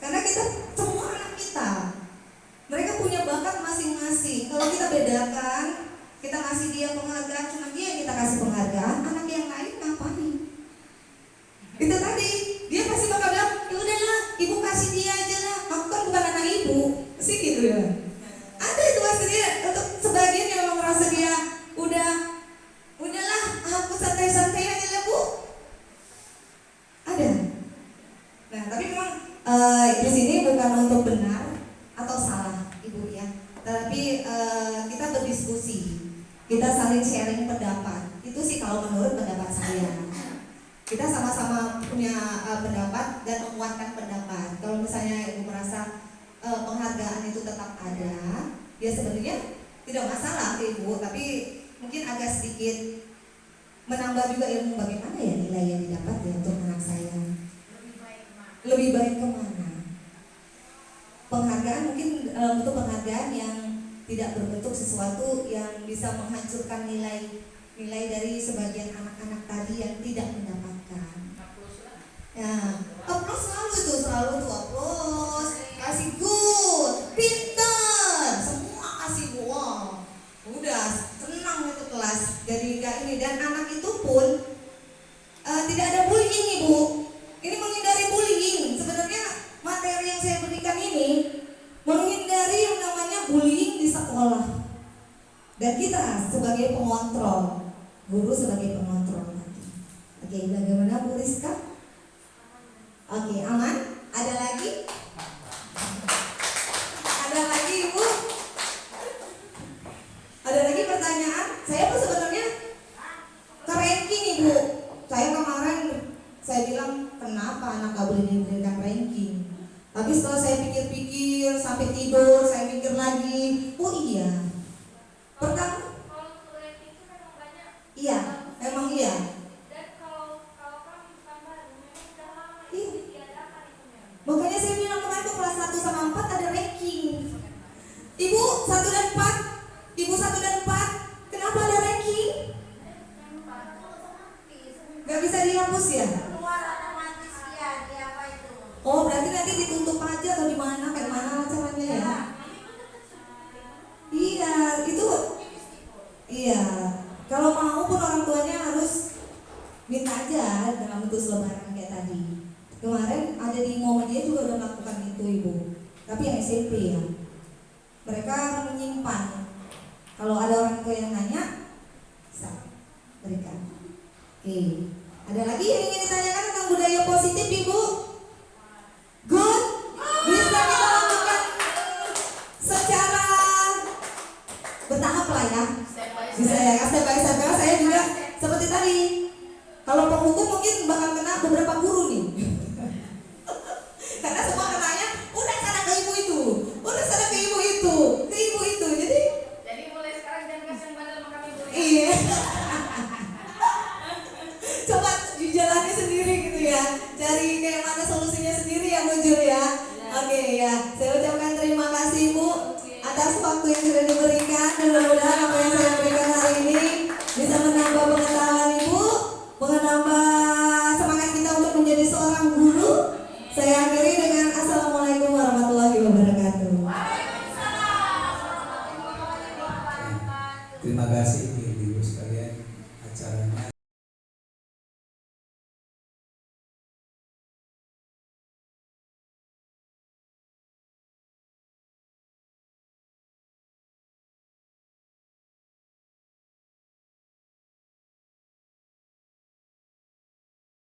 Karena kita semua anak kita, mereka punya bakat masing-masing. Kalau kita bedakan, kita kasih dia penghargaan, cuma dia yang kita kasih penghargaan, anak yang lain ngapain? Itu tadi, dia pasti bakal bilang, ya udahlah, ibu kasih dia aja lah. Aku kan bukan anak ibu, sih gitu ya. Ada itu pasti dia, untuk sebagian yang memang merasa dia udahlah, aku santai-santai aja lah, Bu. Ada. Nah, tapi memang di sini bukan untuk benar atau salah, Ibu ya. Tapi kita berdiskusi, kita saling sharing pendapat. Itu sih kalau menurut pendapat saya. Kita sama-sama punya pendapat dan menguatkan pendapat. Kalau misalnya Ibu merasa penghargaan itu tetap ada, ya sebenarnya tidak masalah Ibu, tapi mungkin agak sedikit menambah juga ilmu bagaimana ya nilai yang didapat ya untuk anak saya. Lebih baik kemana? Penghargaan mungkin untuk penghargaan yang tidak berbentuk sesuatu yang bisa menghancurkan nilai dari sebagian anak-anak tadi yang tidak mendapatkan. Ya, applause selalu tuh applause, kasih good, pinter, semua kasih wow. Udah senang itu kelas jadi kayak ini, dan anak itu pun tidak ada bullying, Ibu. Ini menghindari bullying. Sebenarnya materi yang saya berikan ini menghindari yang namanya bullying di sekolah. Dan kita sebagai pengontrol, guru sebagai pengontrol nanti. Oke, bagaimana Bu Rizka? Oke, aman? Ada lagi? Ada lagi, Ibu? Ada lagi pertanyaan? Saya pun sebenarnya ke ranking, Ibu. Saya kemarin saya bilang kenapa anak gak boleh diberikan ranking. Tapi setelah saya pikir-pikir sampai tidur, saya mikir lagi, oh iya. Pertama, 1 dan 4? Ibu 1 dan 4? Kenapa ada ranking? Gak bisa dihapus ya? Keluar otomatis ya, di apa itu? Oh, berarti nanti ditutup aja atau di mana? Kayak mana caranya ya? Iya, itu. Iya. Kalau mau pun orang tuanya harus minta aja dalam bentuk selebaran kayak tadi. Kemarin ada di Muhammadiyah juga udah melakukan itu Ibu. Tapi yang SMP ya. Mereka menyimpan. Kalau ada orang tua yang nanya, bisa berikan. Oke. Ada lagi yang ingin ditanyakan tentang budaya positif Ibu? Good. Bisa kita lakukan secara bertahap lah ya. Bisa ya, step by step. Karena saya juga seperti tadi. Kalau penghukum mungkin bakal kena beberapa guru nih. Karena semua kenanya, udah sana ke ibu itu, udah sana ke ibu itu, ke ibu itu. Jadi mulai sekarang jangan kasih yang bandel sama kami Bu. Iya. Coba jalannya sendiri gitu ya. Cari kayak mana solusinya sendiri yang muncul ya. Oke ya. Saya ucapkan terima kasih Bu atas waktu yang sudah diberikan. Mudah-mudahan apa yang saya berikan hari ini bisa menambah pengetahuan Ibu, menambah semangat kita untuk menjadi seorang guru. Saya akhiri dengan Assalamualaikum warahmatullahi wabarakatuh. Terima kasih ibu sekalian acaranya.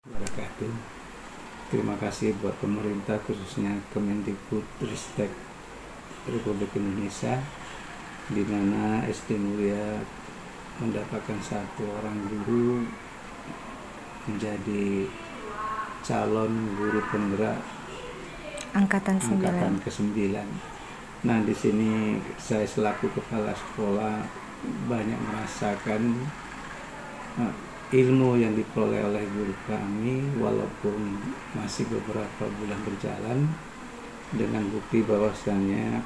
Wabarakatuh. Terima kasih buat pemerintah khususnya Kemendikbudristek Republik Indonesia, di mana SD Mulia mendapatkan 1 orang guru menjadi calon guru penggerak Angkatan ke-9. Nah, di sini saya selaku kepala sekolah banyak merasakan ilmu yang diperoleh oleh guru kami, walaupun masih beberapa bulan berjalan, dengan bukti bahwasannya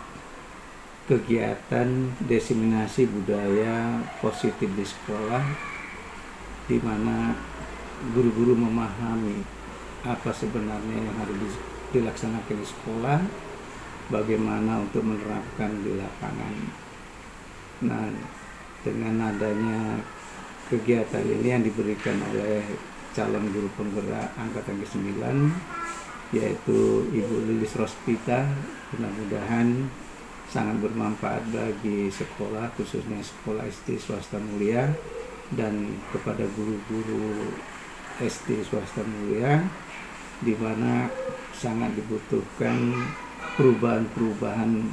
kegiatan diseminasi budaya positif di sekolah, di mana guru-guru memahami apa sebenarnya yang harus dilaksanakan di sekolah, bagaimana untuk menerapkan di lapangan. Nah, dengan adanya kegiatan ini yang diberikan oleh calon guru penggerak angkatan ke-9, yaitu Ibu Lilis Rospita, mudah-mudahan sangat bermanfaat bagi sekolah, khususnya sekolah SD swasta mulia, dan kepada guru-guru SD swasta mulia, di mana sangat dibutuhkan perubahan-perubahan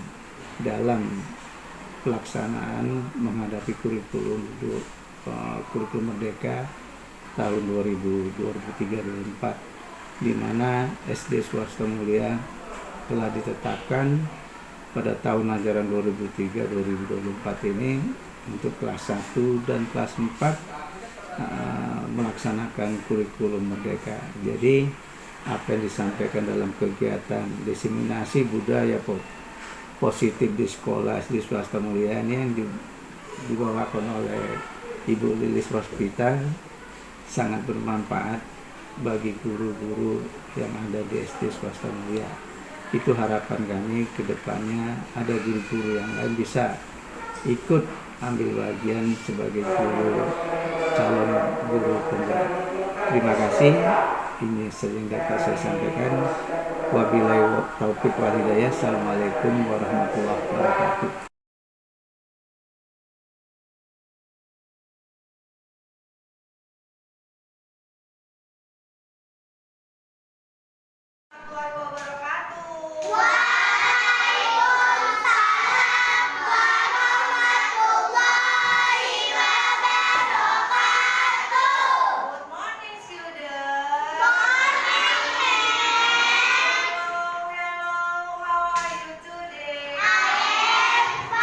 dalam pelaksanaan menghadapi kurikulum Merdeka tahun 2003-2004, di mana SD swasta mulia telah ditetapkan pada tahun ajaran 2003-2024 ini untuk kelas 1 dan kelas 4 melaksanakan kurikulum Merdeka. Jadi apa yang disampaikan dalam kegiatan diseminasi budaya positif di sekolah SD swasta mulia ini yang dibawakan oleh Ibu Lilis Rospita sangat bermanfaat bagi guru-guru yang ada di SD swasta mulia. Itu harapan kami ke depannya, ada guru-guru yang lain bisa ikut ambil bagian sebagai guru, calon guru penggerak. Terima kasih. Ini saja yang dapat saya sampaikan. Wabillahi taufiq wal hidayah. Assalamualaikum warahmatullahi wabarakatuh. How are you today? I am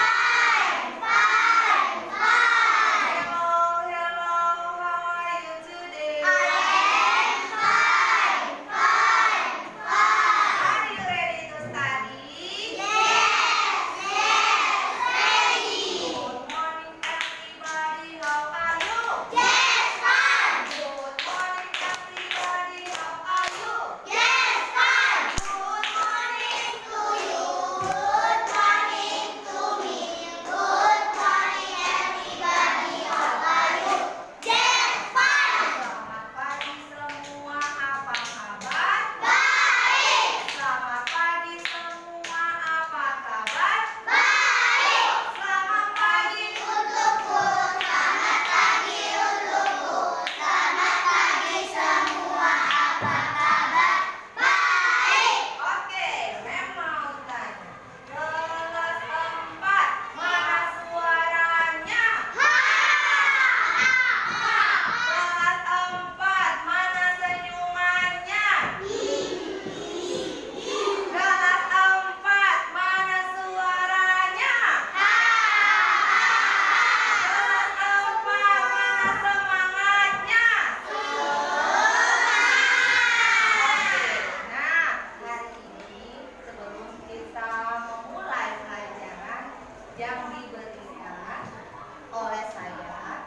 diberikan oleh saya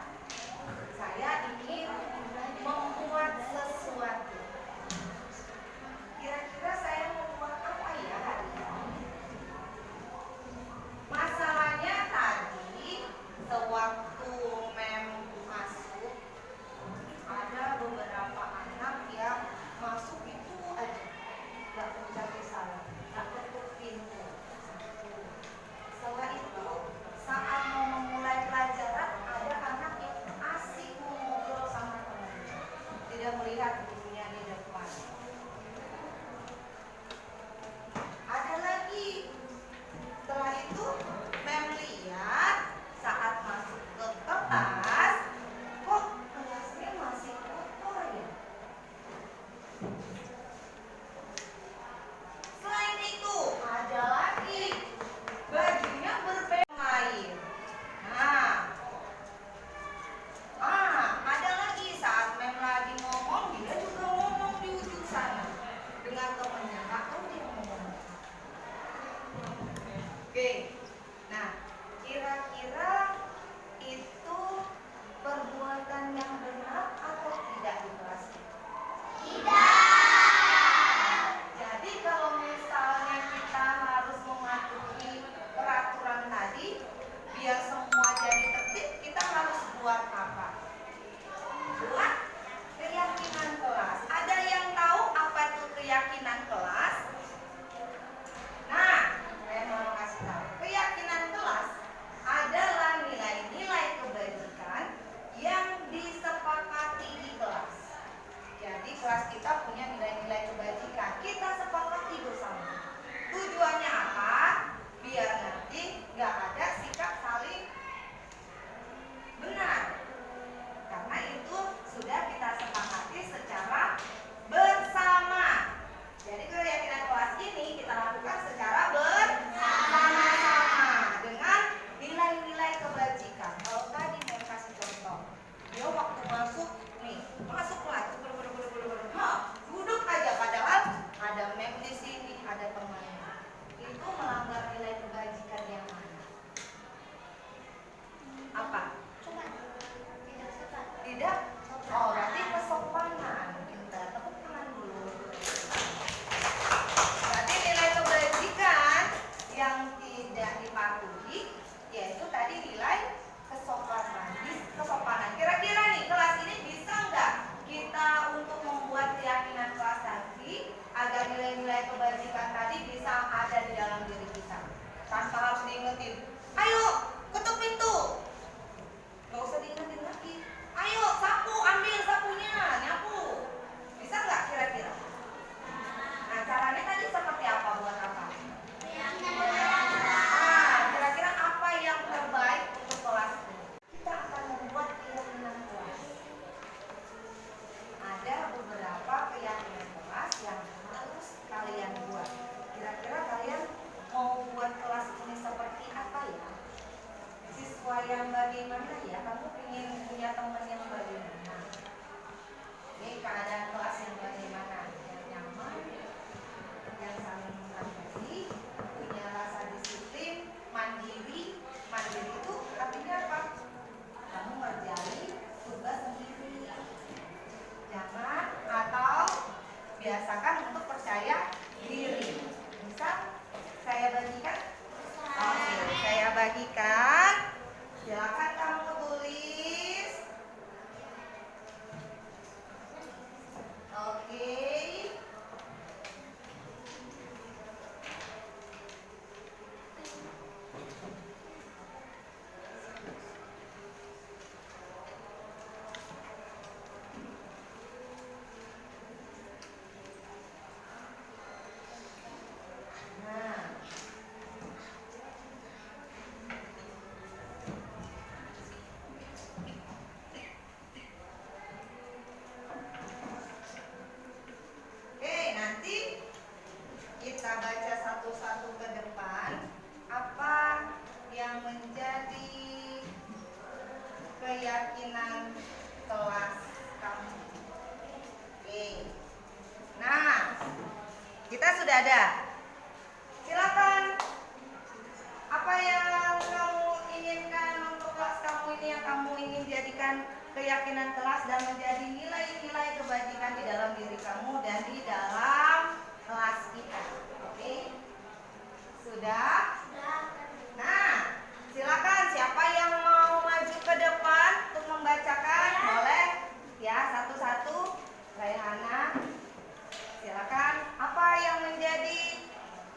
ingin membuat sesuatu. Kira-kira saya membuat apa ya hari ini? Masalahnya tadi sewaktu mem masuk, ada beberapa anak yang masuk itu aja nggak mencari salah, nggak ketuk pintu. Setelah itu saat mau memulai pelajaran, ada anak yang asik mau ngobrol sama temannya, tidak melihat gurunya di depan. Ada lagi. Setelah itu mem lihat saat masuk ke kelas, kok kelasnya masih kotor ya. Selain itu ada lagi, bajunya bermain. Ada lagi saat mem lagi ngomong, dia juga ngomong di ujung sana dengan temannya. Nggak tahu dia ngomong. Oke, nah kira-kira itu perbuatan yang benar atau tidak di kelas kita? Tidak. Jadi kalau misalnya kita harus mematuhi peraturan tadi, biar semua jadi tertib, kita harus buat apa? Buat keyakinan kelas. Ada yang tahu apa itu keyakinan kelas? Nah, saya mau kasih tahu. Keyakinan kelas adalah nilai-nilai kebajikan yang disepakati di kelas. Jadi kelas kita punya nilai-nilai kebajikan. Kita sepakati bersama. Tujuannya apa? Biar nanti nggak ada sikap saling benar. Karena itu sudah kita sepakati secara bersama. Jadi keyakinan kelas ini kita lakukan secara bersama-sama dengan nilai-nilai kebajikan. Kalau tadi saya kasih contoh, dia waktu masuk kelas, duduk aja padahal ada mem di sini, ada temannya. Itu melanggar nilai kebajikan yang mana? Apa? Tidak? Oh, berarti kesopanan. Kita tepuk tangan dulu. Berarti nilai kebajikan yang tidak dipatuhi yaitu tadi nilai kesopanan. Kira-kira nih kelas ini bisa nggak kita untuk membuat keyakinan kelas tadi agar nilai-nilai kebajikan tadi bisa ada di dalam diri kita tanpa harus diingetin. Ayo ketuk pintu. Nggak usah diingetin lagi. Ayo sapu, ambil sapunya, nyapu. Bisa nggak kira-kira? Nah caranya tadi seperti apa, buat apa? Kira-kira apa yang terbaik untuk kelas ini? Kita akan membuat keyakinan kelas. Ada beberapa keyakinan kelas yang harus kalian buat. Kira-kira kalian mau buat kelas ini seperti apa ya? Siswa yang bagaimana ya? Kamu ingin punya teman yang bagaimana? Ini keadaan kelas yang bagaimana? Yang nyaman, yang saling menghargai, punya rasa disiplin, mandiri. Mandiri itu artinya apa? Kamu ngerjain tugas sendiri. Jangan atau biasakan untuk percaya diri. Bisa saya bagikan? Oke, saya bagikan. Silakan kamu tulis. Oke. keyakinan kelas kamu. Oke. Nah, kita sudah ada. Silakan. Apa yang kamu keyakinan kelas dan menjadi nilai-nilai kebajikan di dalam diri kamu dan di dalam kelas kita. Oke? Sudah? Nah, silakan siapa yang mau maju ke depan untuk membacakan, boleh ya, satu-satu. Raihana, silakan. Apa yang menjadi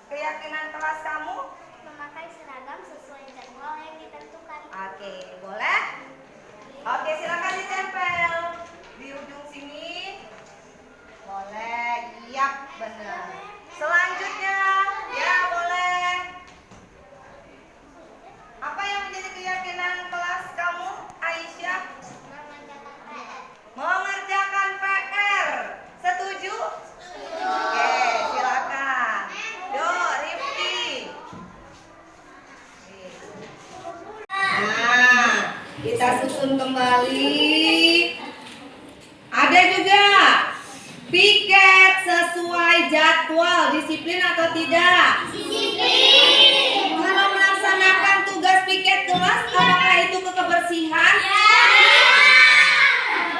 keyakinan kelas kamu? Memakai seragam sesuai jadwal yang ditentukan. Oke, boleh? Oke, silakan ditempel di ujung sini. Boleh, iya benar. Selanjutnya, ya boleh. Apa yang menjadi keyakinan kelas kamu, Aisyah? Mengerjakan PR. Setuju? Oke, silakan. Yo, Rifki. Nah, kita susun kembali. Ada juga piket sesuai jadwal, disiplin atau tidak? Disiplin. Kalau melaksanakan tugas piket kelas, apakah itu kebersihan?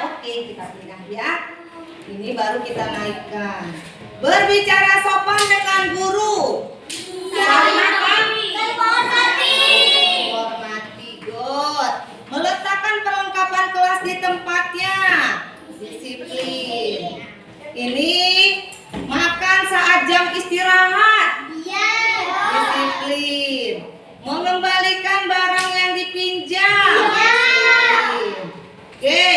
Oke, kita pindah ya. Ini baru kita naikkan. Berbicara sopan dengan guru. Saling apa? Hormati, good. Meletakkan perlengkapan kelas di tempatnya. Disiplin. Ini makan saat jam istirahat. Disiplin. Mengembalikan barang yang dipinjam. Disiplin. Oke,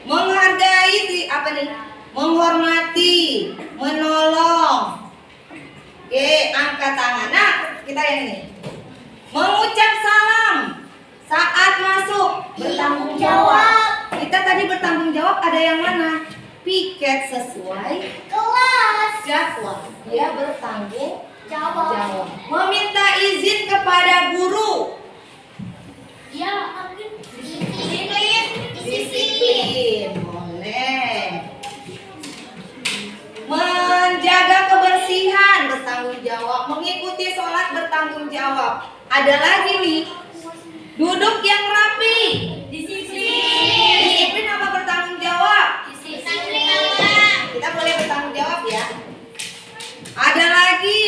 menghargai apa nih? Menghormati, menolong. Oke, angkat tangan. Nah, kita yang ini. Mengucap salam saat masuk, bertanggung jawab. Kita tadi bertanggung jawab, ada yang mana? Piket sesuai Kelas. jadwal. Dia bertanggung Jawab. jawab. Meminta izin kepada guru. Ya, disiplin. Disiplin, boleh. Menjaga kebersihan, bertanggung jawab. Mengikuti sholat, bertanggung jawab. Ada lagi nih, duduk yang rapi. Disiplin. Disiplin apa bertanggung jawab? Disiplin. Kita boleh bertanggung jawab ya. Ada lagi,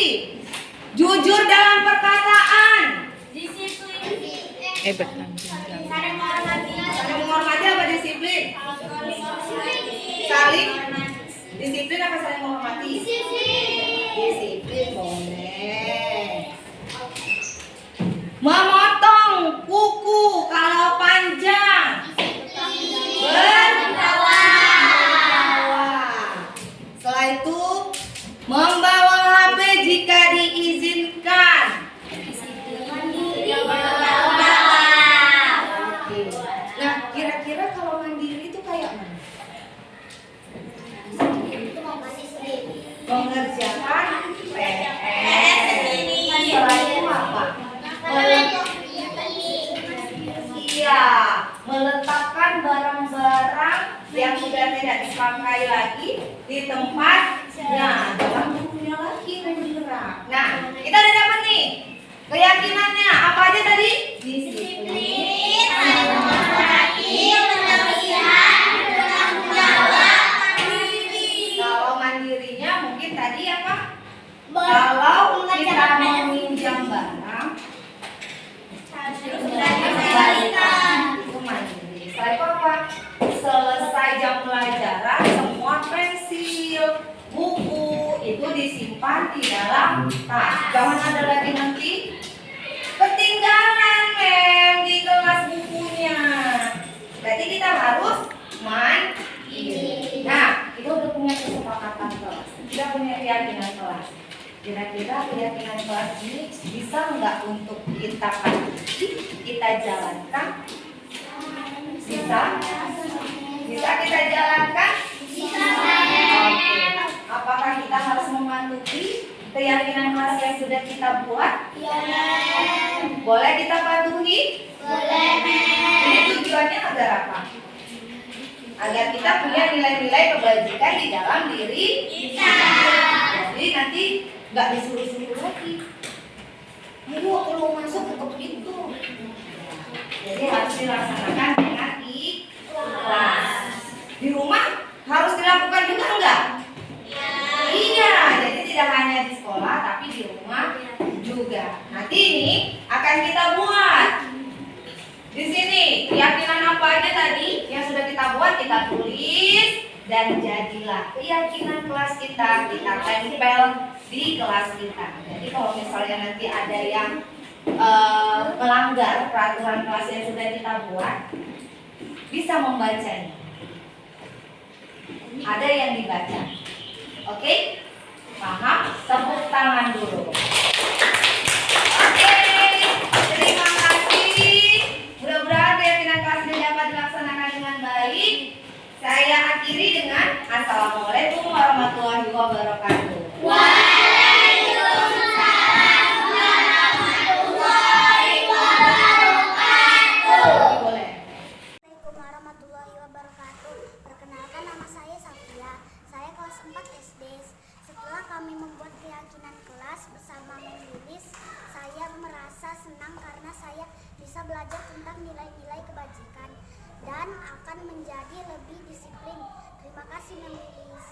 jujur dalam perkataan. Disiplin. Bertanggung jawab. Saling menghormati. Saling menghormati apa disiplin? Saling disiplin apa saling menghormati? Disiplin boleh. Memotong kuku kalau panjang. Bertawa. Setelah itu membawa HP jika diizinkan. Oke. Nah, kira-kira kalau mandiri itu kayak mana? Mengerjakan PR. Setelah itu apa? Iya, meletakkan barang-barang yang sudah tidak dipakai lagi di tempatnya, dalam bukunya lagi bergerak. Nah, kita udah dapat nih keyakinannya. Apa aja tadi? Disiplin, kalau mandirinya mungkin tadi apa? Kalau kita meminjam barang, itu mandiri. Setelah itu apa? Selesai jam pelajaran, semua pensil, buku itu disimpan di dalam tas. Jangan ada lagi nanti ketinggalan di kelas bukunya. Berarti kita harus mandiri. Nah, itu udah punya kesepakatan kelas. Kita punya keyakinan kelas. Kira-kira keyakinan kelas ini bisa nggak untuk kita patuhi, kita jalankan? Bisa? Bisa kita jalankan? Bisa. Oke. Apakah kita harus mematuhi keyakinan kelas yang sudah kita buat? Boleh kita patuhi? Boleh. Ini tujuannya agar apa? Agar kita punya nilai-nilai kebajikan di dalam diri kita. Jadi nanti nggak disuruh-suruh lagi. Ayo kalau masuk ke pintu. Jadi harus dilaksanakan dengan ikhlas. dilakukan juga enggak? Iya, jadi tidak hanya di sekolah tapi di rumah juga. Nanti ini akan kita buat. Di sini keyakinan apa aja tadi yang sudah kita buat, kita tulis dan jadilah keyakinan kelas kita tempel di kelas kita. Jadi kalau misalnya nanti ada yang melanggar peraturan kelas yang sudah kita buat, bisa membacanya. Ada yang dibaca. Oke? Paham? Tepuk tangan dulu. Oke, terima kasih. Mudah-mudahan keyakinan kelas ini dapat dilaksanakan dengan baik. Saya akhiri dengan Assalamualaikum warahmatullahi wabarakatuh. Waalaikumsalam warahmatullahi wabarakatuh. Boleh. Assalamualaikum warahmatullahi wabarakatuh. Perkenalkan, nama saya Safia. Saya kelas 4 SD. Setelah kami membuat keyakinan kelas bersama menulis, saya merasa senang karena saya bisa belajar tentang nilai-nilai kebajikan dan akan menjadi lebih disiplin. Terima kasih menulis.